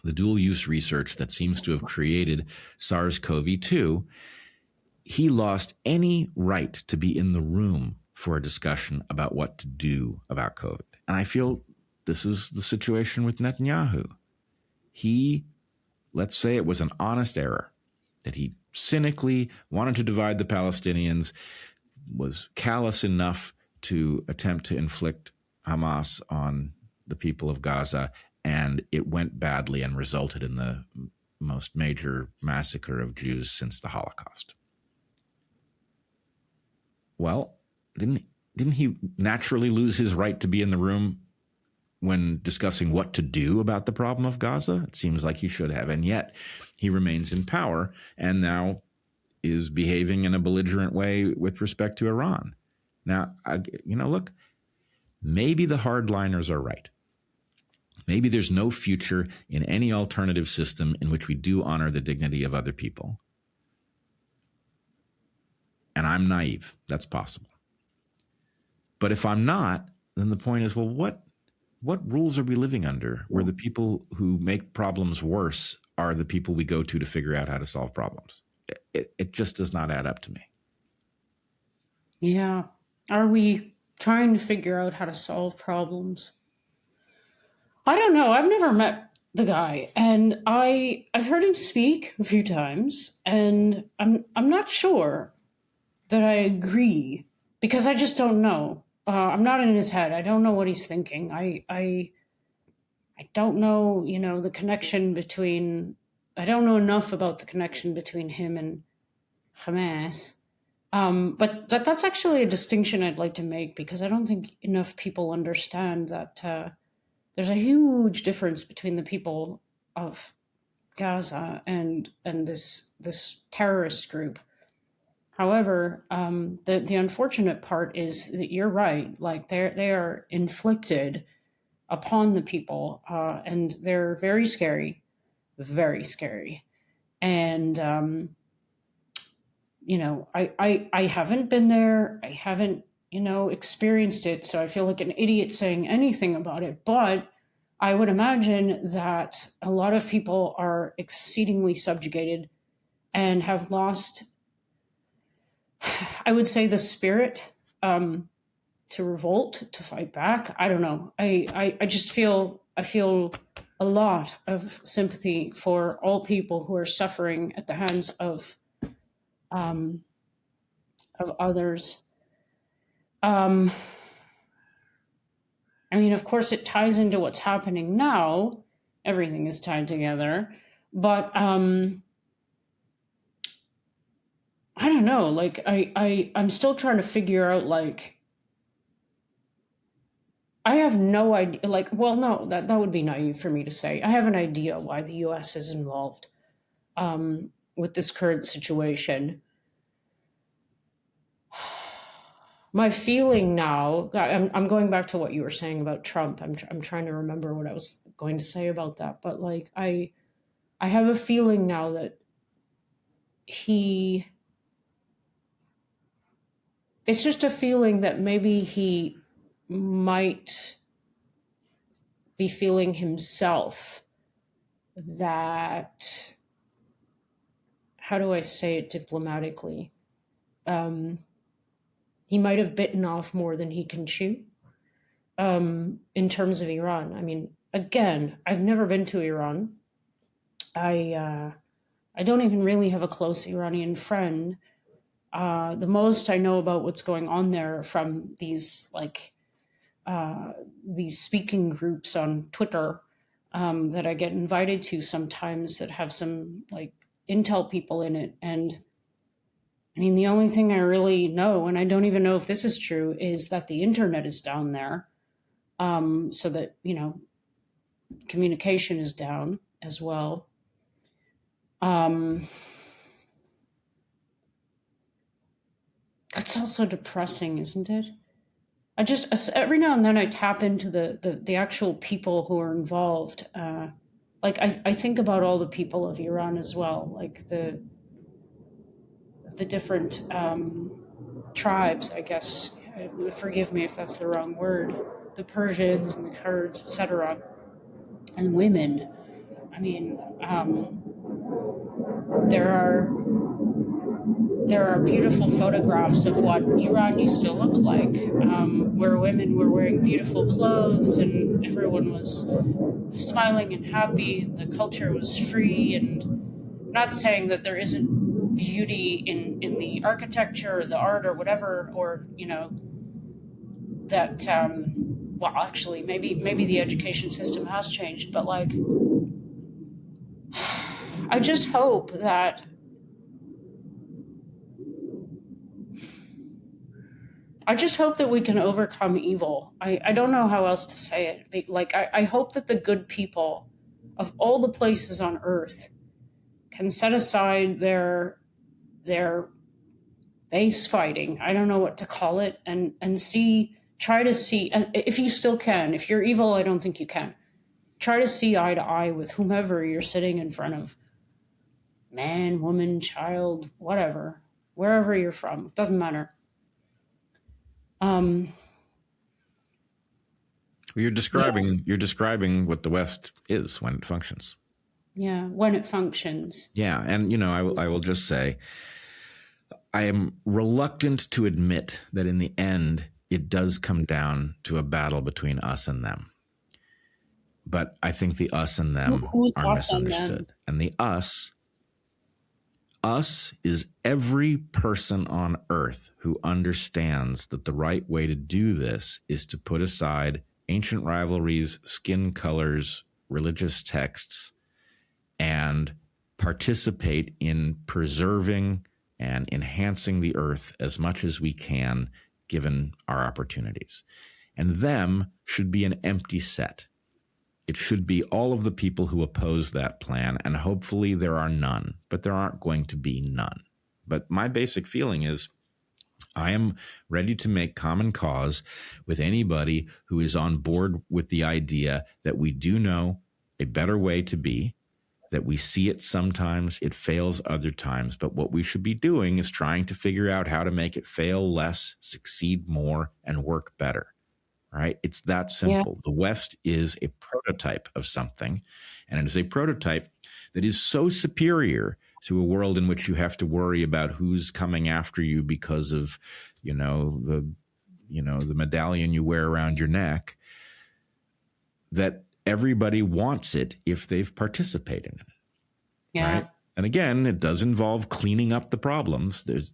the dual-use research that seems to have created SARS-CoV-2, he lost any right to be in the room for a discussion about what to do about COVID. And I feel this is the situation with Netanyahu. He, let's say it was an honest error, that he cynically wanted to divide the Palestinians, was callous enough to attempt to inflict Hamas on the people of Gaza, and it went badly and resulted in the most major massacre of Jews since the Holocaust. Well, didn't he naturally lose his right to be in the room when discussing what to do about the problem of Gaza? It seems like he should have, and yet he remains in power and now is behaving in a belligerent way with respect to Iran. Now, look, maybe the hardliners are right. Maybe there's no future in any alternative system in which we do honor the dignity of other people. And I'm naive. That's possible. But if I'm not, then the point is, well, what rules are we living under where the people who make problems worse are the people we go to figure out how to solve problems? It just does not add up to me. Yeah. Are we trying to figure out how to solve problems? I don't know. I've never met the guy, and I've heard him speak a few times, and I'm not sure that I agree, because I just don't know. I'm not in his head. I don't know what he's thinking. I don't know, the connection between. I don't know enough about the connection between him and Hamas. But that's actually a distinction I'd like to make, because I don't think enough people understand that there's a huge difference between the people of Gaza and this terrorist group. However, the unfortunate part is that you're right. Like they are inflicted upon the people, and they're very scary, very scary. And I haven't been there. I haven't experienced it, so I feel like an idiot saying anything about it. But I would imagine that a lot of people are exceedingly subjugated and have lost, I would say, the spirit to revolt, to fight back. I don't know. I just feel a lot of sympathy for all people who are suffering at the hands of others. I mean, of course, it ties into what's happening now. Everything is tied together. But I don't know. Like I'm still trying to figure out. Like I have no idea. Like, well, no, that would be naive for me to say. I have an idea why the U.S. is involved with this current situation. My feeling now, I'm going back to what you were saying about Trump. I'm trying to remember what I was going to say about that. But like, I have a feeling now that he, it's just a feeling that maybe he might be feeling himself that, how do I say it diplomatically? He might have bitten off more than he can chew in terms of Iran. I mean, again, I've never been to Iran. I don't even really have a close Iranian friend. The most I know about what's going on there from these speaking groups on Twitter that I get invited to sometimes that have some like intel people in it. And I mean, the only thing I really know, and I don't even know if this is true, is that the internet is down there, so that communication is down as well. It's also depressing, isn't it? I just every now and then I tap into the actual people who are involved. Like I think about all the people of Iran as well, like the different tribes, I guess. Forgive me if that's the wrong word. The Persians and the Kurds, etc., and women. I mean, there are beautiful photographs of what Iran used to look like, where women were wearing beautiful clothes and everyone was smiling and happy. The culture was free, and not saying that there isn't beauty in the architecture or the art or whatever, or that. Well, actually, maybe the education system has changed, but like, I just hope that we can overcome evil. I don't know how else to say it. Like, I hope that the good people of all the places on earth can set aside their base fighting. I don't know what to call it, and try to see, if you still can. If you're evil, I don't think you can. Try to see eye to eye with whomever you're sitting in front of. Man, woman, child, whatever, wherever you're from, doesn't matter. You're describing what the West is when it functions. Yeah, when it functions. Yeah, and I will just say, I am reluctant to admit that in the end it does come down to a battle between us and them. But I think the us and them Who's are us and them? misunderstood. And the us is every person on earth who understands that the right way to do this is to put aside ancient rivalries, skin colors, religious texts, and participate in preserving and enhancing the earth as much as we can, given our opportunities. And them should be an empty set. It should be all of the people who oppose that plan, and hopefully there are none, but there aren't going to be none. But my basic feeling is I am ready to make common cause with anybody who is on board with the idea that we do know a better way to be, that we see it sometimes, it fails other times, but what we should be doing is trying to figure out how to make it fail less, succeed more, and work better. Right? It's that simple. Yeah. The West is a prototype of something, and it is a prototype that is so superior to a world in which you have to worry about who's coming after you because of, the medallion you wear around your neck, that everybody wants it if they've participated in it. Yeah. Right? And again, it does involve cleaning up the problems. There's,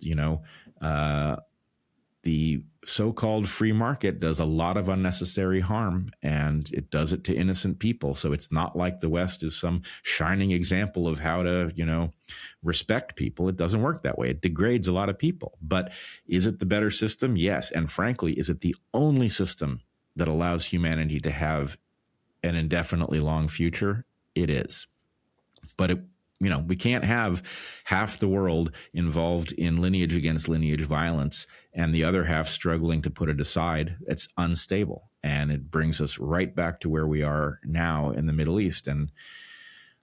the so-called free market does a lot of unnecessary harm, and it does it to innocent people. So it's not like the West is some shining example of how to, respect people. It doesn't work that way. It degrades a lot of people. But is it the better system? Yes. And frankly, is it the only system that allows humanity to have an indefinitely long future? It is. But we can't have half the world involved in lineage against lineage violence and the other half struggling to put it aside. It's unstable. And it brings us right back to where we are now in the Middle East. And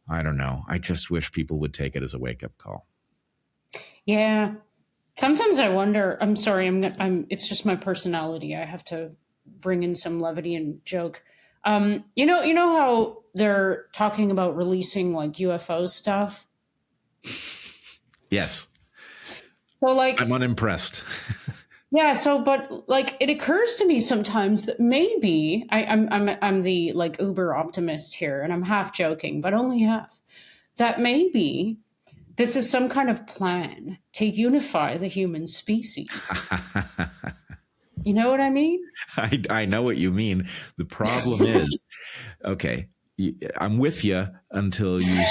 I don't know. I just wish people would take it as a wake-up call. Yeah. Sometimes I wonder, I'm sorry, it's just my personality. I have to bring in some levity and joke. You know how they're talking about releasing like UFO stuff? Yes. So like, I'm unimpressed. yeah. So, but like, it occurs to me sometimes that maybe I'm the like uber optimist here, and I'm half joking, but only half. That maybe this is some kind of plan to unify the human species. You know what I mean? I know what you mean. The problem is, okay, I'm with you until you.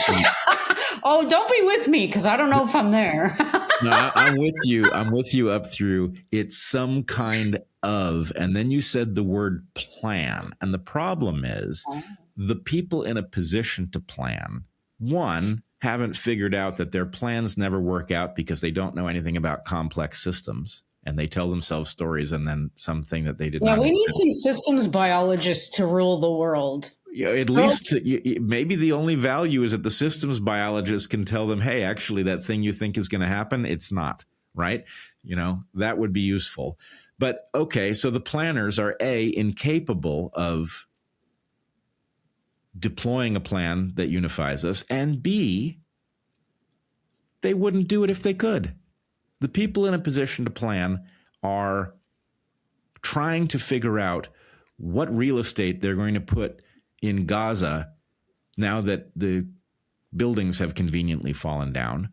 Oh, don't be with me, because I don't know if I'm there. No, I'm with you. I'm with you up through it's some kind of, and then you said the word plan. And the problem is the people in a position to plan, one, haven't figured out that their plans never work out because they don't know anything about complex systems. And they tell themselves stories and then something that they did not. Yeah, we need some systems biologists to rule the world. Yeah, at least maybe the only value is that the systems biologist can tell them, hey, actually, that thing you think is going to happen, it's not, right? That would be useful. But okay, so the planners are incapable of deploying a plan that unifies us, and B, they wouldn't do it if they could. The people in a position to plan are trying to figure out what real estate they're going to put in Gaza now that the buildings have conveniently fallen down.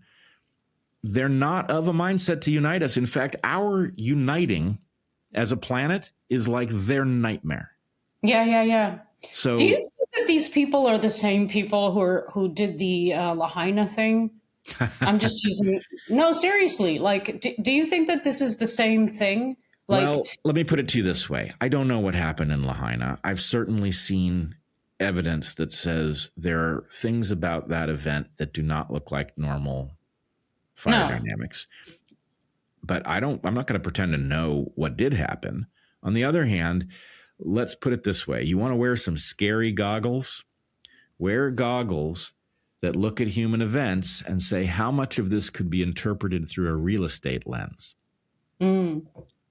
They're not of a mindset to unite us. In fact, our uniting as a planet is like their nightmare. Yeah. So, do you think that these people are the same people who did the Lahaina thing? I'm just using. No, seriously. Like, do you think that this is the same thing? Like, well, let me put it to you this way. I don't know what happened in Lahaina. I've certainly seen evidence that says there are things about that event that do not look like normal fire dynamics. But I'm not going to pretend to know what did happen. On the other hand, let's put it this way. You want to wear some scary goggles? Wear goggles that look at human events and say how much of this could be interpreted through a real estate lens.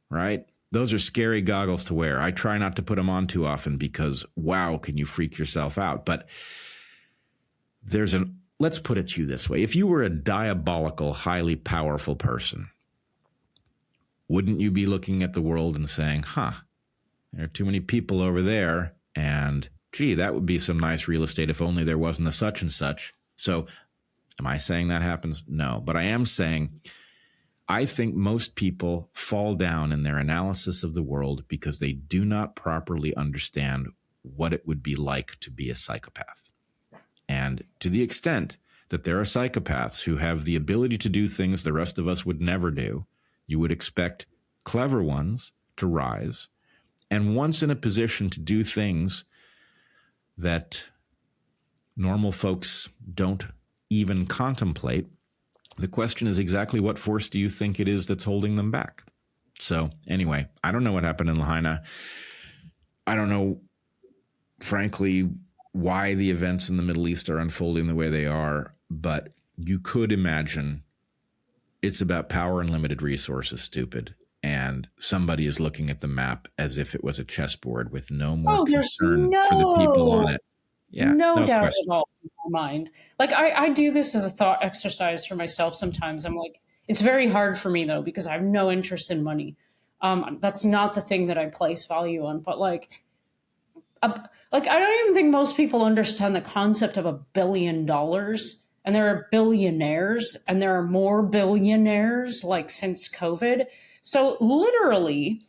Right? Those are scary goggles to wear. I try not to put them on too often because, wow, can you freak yourself out? But let's put it to you this way. If you were a diabolical, highly powerful person, wouldn't you be looking at the world and saying, there are too many people over there, and gee, that would be some nice real estate if only there wasn't a such and such. So am I saying that happens? No, but I am saying I think most people fall down in their analysis of the world because they do not properly understand what it would be like to be a psychopath. And to the extent that there are psychopaths who have the ability to do things the rest of us would never do, you would expect clever ones to rise. And once in a position to do things that normal folks don't even contemplate, the question is exactly what force do you think it is that's holding them back? So anyway, I don't know what happened in Lahaina. I don't know, frankly, why the events in the Middle East are unfolding the way they are, but you could imagine it's about power and limited resources, stupid. And somebody is looking at the map as if it was a chessboard with no more concern for the people on it. Yeah, no doubt at all in my mind. Like, I do this as a thought exercise for myself sometimes. I'm like, it's very hard for me, though, because I have no interest in money. That's not the thing that I place value on. But like I don't even think most people understand the concept of $1 billion. And there are billionaires, and there are more billionaires, like, since COVID. So literally,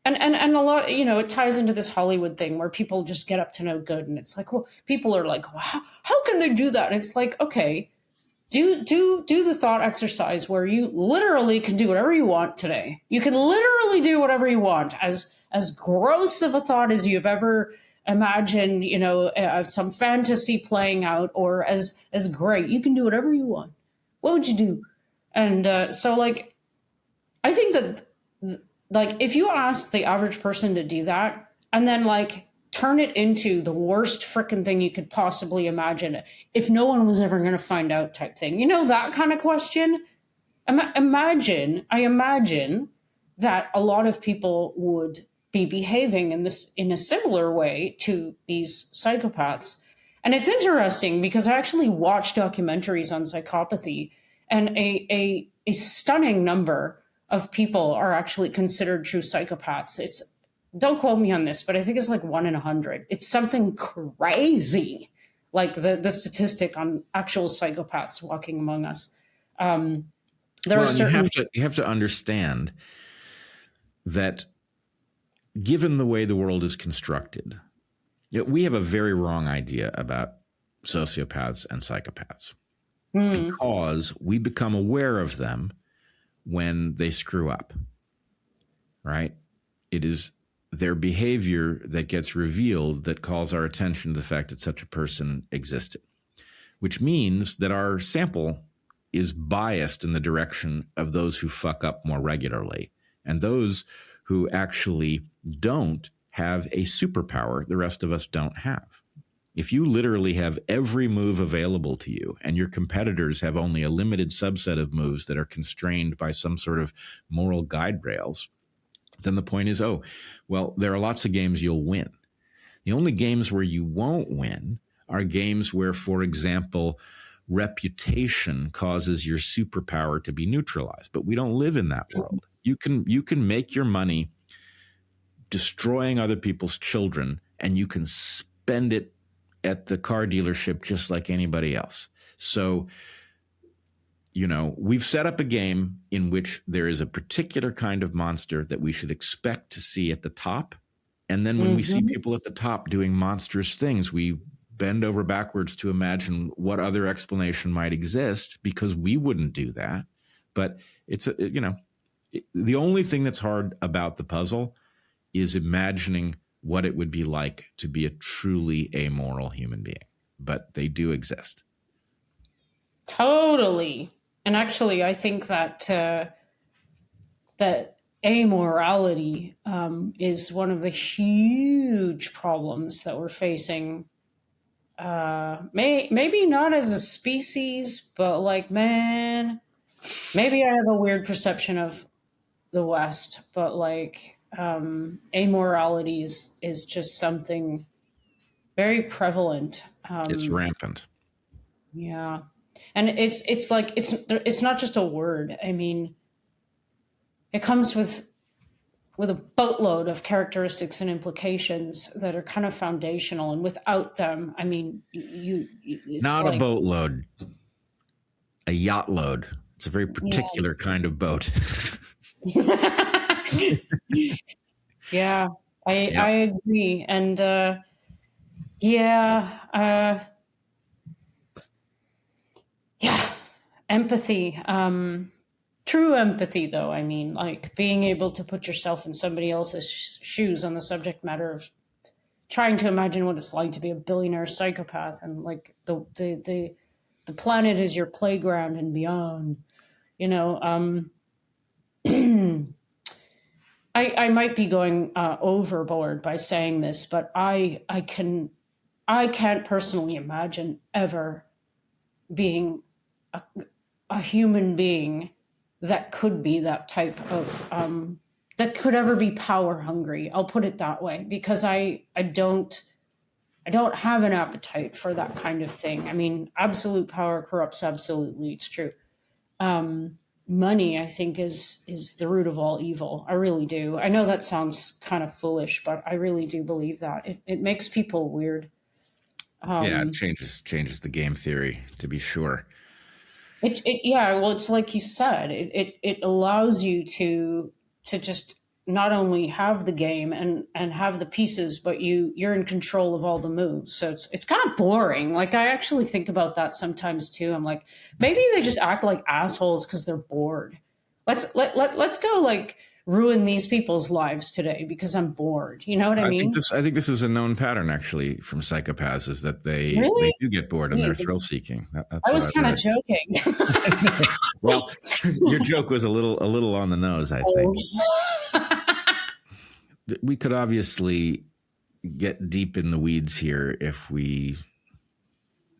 And a lot, it ties into this Hollywood thing where people just get up to no good, and it's like, well, people are like, well, how can they do that? And it's like, okay, do the thought exercise where you literally can do whatever you want today. You can literally do whatever you want, as gross of a thought as you've ever imagined, some fantasy playing out, or as great. You can do whatever you want. What would you do? And so, like, I think that, like, if you ask the average person to do that and then, like, turn it into the worst freaking thing you could possibly imagine, if no one was ever going to find out type thing, that kind of question. I imagine that a lot of people would be behaving in a similar way to these psychopaths. And it's interesting because I actually watched documentaries on psychopathy, and a stunning number of people are actually considered true psychopaths. Don't quote me on this, but I think it's like 1 in 100. It's something crazy, like the statistic on actual psychopaths walking among us. There are certain. You have to understand that, given the way the world is constructed, we have a very wrong idea about sociopaths and psychopaths because we become aware of them when they screw up, right? It is their behavior that gets revealed that calls our attention to the fact that such a person existed, which means that our sample is biased in the direction of those who fuck up more regularly, and those who actually don't have a superpower the rest of us don't have. If you literally have every move available to you and your competitors have only a limited subset of moves that are constrained by some sort of moral guide rails, then the point is, there are lots of games you'll win. The only games where you won't win are games where, for example, reputation causes your superpower to be neutralized. But we don't live in that world. You can make your money destroying other people's children, and you can spend it at the car dealership just like anybody else. So, we've set up a game in which there is a particular kind of monster that we should expect to see at the top. And then when we see people at the top doing monstrous things, we bend over backwards to imagine what other explanation might exist, because we wouldn't do that. But the only thing that's hard about the puzzle is imagining what it would be like to be a truly amoral human being. But they do exist. Totally. And actually, I think that that amorality is one of the huge problems that we're facing. Maybe not as a species, but like, man, maybe I have a weird perception of the West, but like, amorality is just something very prevalent. It's rampant. Yeah. And it's like, it's not just a word. I mean, it comes with a boatload of characteristics and implications that are kind of foundational, and without them, I mean, it's not like, a boatload, a yacht load. It's a very particular kind of boat. Yeah, I agree. And empathy. True empathy, though, I mean, like being able to put yourself in somebody else's shoes on the subject matter of trying to imagine what it's like to be a billionaire psychopath, and like the planet is your playground and beyond. I might be going overboard by saying this, but I can't personally imagine ever being a human being that could be that type of that could ever be power hungry. I'll put it that way, because I don't have an appetite for that kind of thing. I mean, absolute power corrupts absolutely. It's true. Money, I think, is the root of all evil. I really do. I know that sounds kind of foolish, but I really do believe that. It makes people weird. It changes the game theory, to be sure. Well, it's like you said, it allows you to just not only have the game and have the pieces, but you're in control of all the moves. So it's kind of boring. Like I actually think about that sometimes too. I'm like, maybe they just act like assholes because they're bored. Let's go like ruin these people's lives today because I'm bored. You know what I mean? I think this is a known pattern actually from psychopaths, is that they Really? do get bored and they're thrill seeking. That's I what was I've kind of read. joking. Well, your joke was a little on the nose, I think. We could obviously get deep in the weeds here if we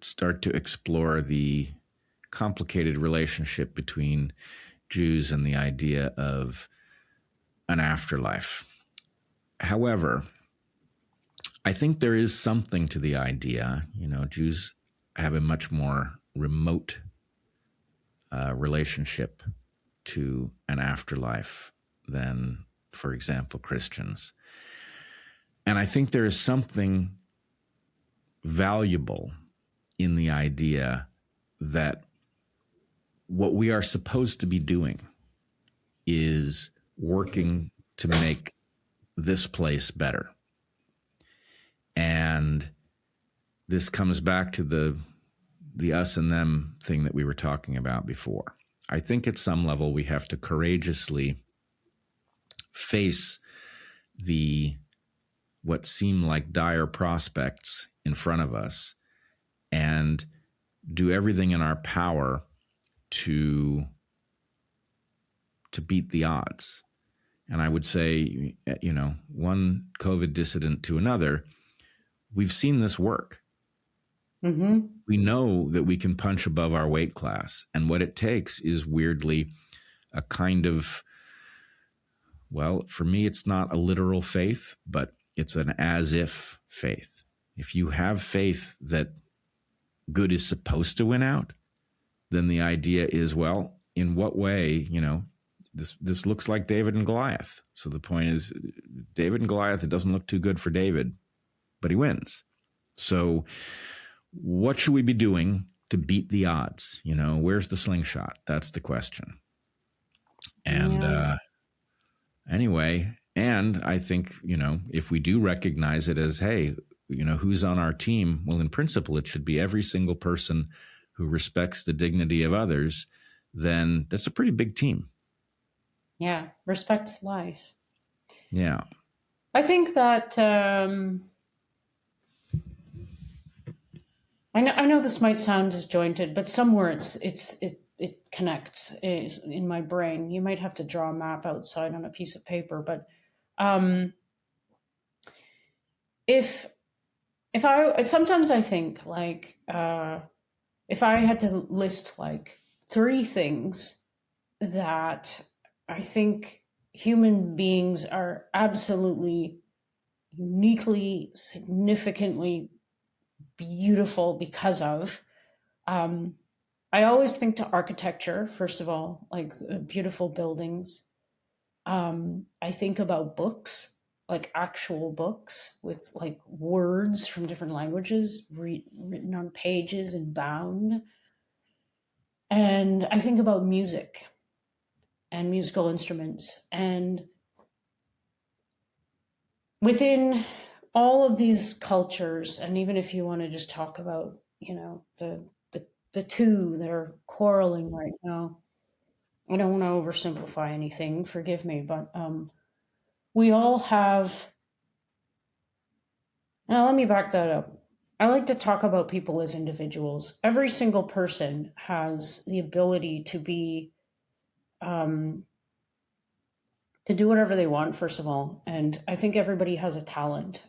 start to explore the complicated relationship between Jews and the idea of an afterlife. However, I think there is something to the idea. Jews have a much more remote relationship to an afterlife than, for example, Christians. And I think there is something valuable in the idea that what we are supposed to be doing is working to make this place better. And this comes back to the us and them thing that we were talking about before. I think at some level we have to courageously face what seem like dire prospects in front of us and do everything in our power to beat the odds. And I would say, one COVID dissident to another, we've seen this work. Mm-hmm. We know that we can punch above our weight class. And what it takes is weirdly a kind of, well, for me, it's not a literal faith, but it's an as if faith. If you have faith that good is supposed to win out, then the idea is, well, in what way, this looks like David and Goliath. So the point is, David and Goliath, it doesn't look too good for David, but he wins. So what should we be doing to beat the odds? Where's the slingshot? That's the question. And anyway, and I think, if we do recognize it as, hey, who's on our team? Well, in principle, it should be every single person who respects the dignity of others. Then that's a pretty big team. Yeah, respects life. Yeah. I think that I know this might sound disjointed, but somewhere it connects in my brain. You might have to draw a map outside on a piece of paper, but if I sometimes I think like if I had to list like 3 things that I think human beings are absolutely uniquely, significantly beautiful because of. I always think to architecture, first of all, like beautiful buildings. I think about books, like actual books with like words from different languages written on pages and bound. And I think about music and musical instruments. And within all of these cultures, and even if you want to just talk about, the two that are quarreling right now, I don't want to oversimplify anything, forgive me, but we all have. Now, let me back that up. I like to talk about people as individuals. Every single person has the ability to be to do whatever they want, first of all. And I think everybody has a talent.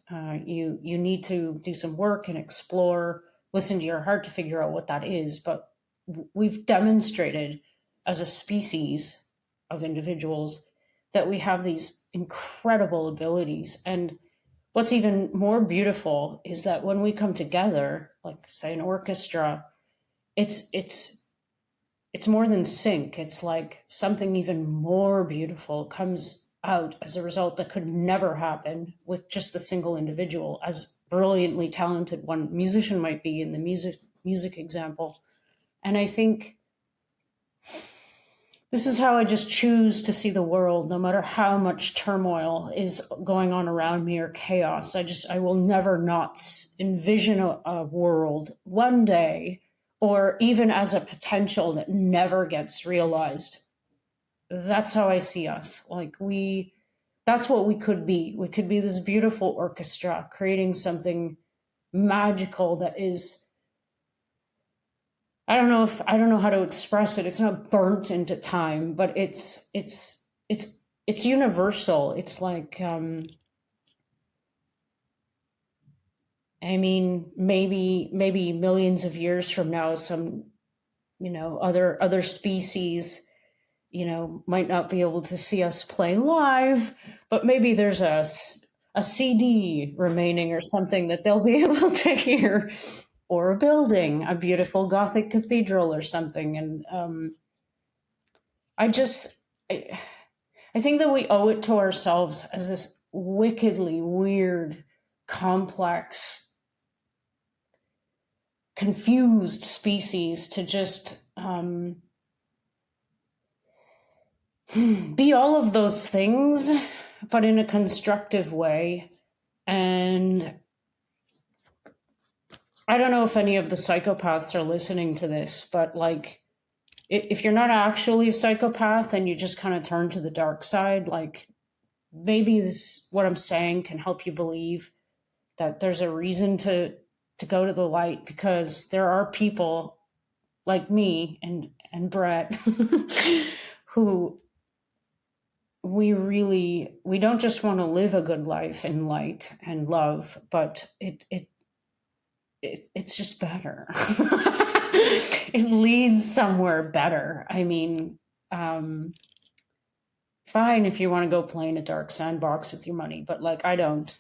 You need to do some work and explore, listen to your heart to figure out what that is. But we've demonstrated as a species of individuals that we have these incredible abilities. And what's even more beautiful is that when we come together, like say an orchestra, it's more than sync. It's like something even more beautiful comes out as a result that could never happen with just the single individual, as brilliantly talented one musician might be in the music example. And I think this is how I just choose to see the world, no matter how much turmoil is going on around me or chaos. I will never not envision a world one day, or even as a potential that never gets realized. That's how I see us. Like that's what we could be. We could be this beautiful orchestra creating something magical that is, I don't know how to express it. It's not burnt into time, but it's universal. It's like, I mean, maybe millions of years from now, some, other species, might not be able to see us play live, but maybe there's a CD remaining or something that they'll be able to hear, or a building, a beautiful Gothic cathedral or something. And I think that we owe it to ourselves as this wickedly weird, complex, confused species to just be all of those things, but in a constructive way. And I don't know if any of the psychopaths are listening to this, but like, if you're not actually a psychopath and you just kind of turn to the dark side, like maybe what I'm saying can help you believe that there's a reason to go to the light, because there are people like me and Bret who we don't just want to live a good life in light and love, but it's just better. It leads somewhere better. I mean, fine if you want to go play in a dark sandbox with your money, but like, I don't.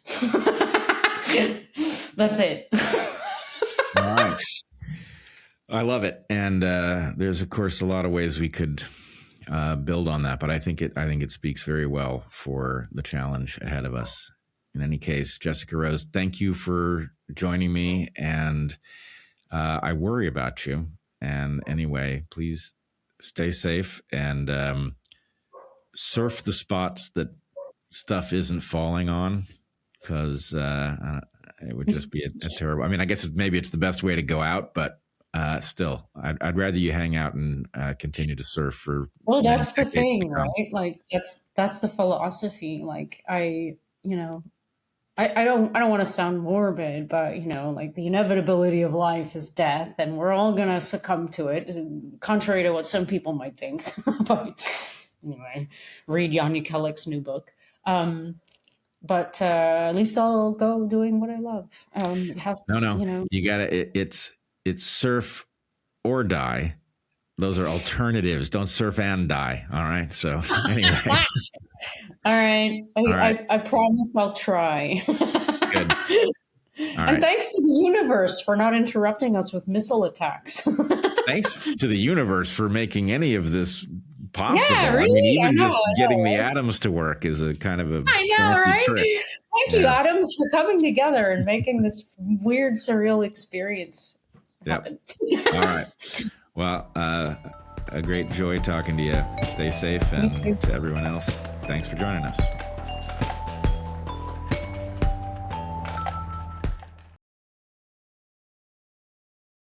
That's it. All right. I love it. And there's, of course, a lot of ways we could build on that, but I think it speaks very well for the challenge ahead of us. In any case, Jessica Rose, thank you for joining me, and I worry about you. And anyway, please stay safe and surf the spots that stuff isn't falling on, because it would just be a terrible. I mean, I guess maybe it's the best way to go out, but still, I'd rather you hang out and continue to surf for. Well, that's the thing, right? Like that's the philosophy. Like I don't want to sound morbid, but like the inevitability of life is death, and we're all gonna succumb to it, contrary to what some people might think. But anyway, read Yanni Kellick's new book. But at least I'll go doing what I love. It has you gotta. It's surf or die. Those are alternatives. Don't surf and die. All right. So anyway. All right. I promise I'll try. Good. All right. And thanks to the universe for not interrupting us with missile attacks. Thanks to the universe for making any of this possible. Yeah, really? I mean, even just getting the atoms to work is a kind of a fancy trick. Thank you, atoms, for coming together and making this weird, surreal experience happen. All right. Well, a great joy talking to you. Stay safe, and to everyone else, thanks for joining us.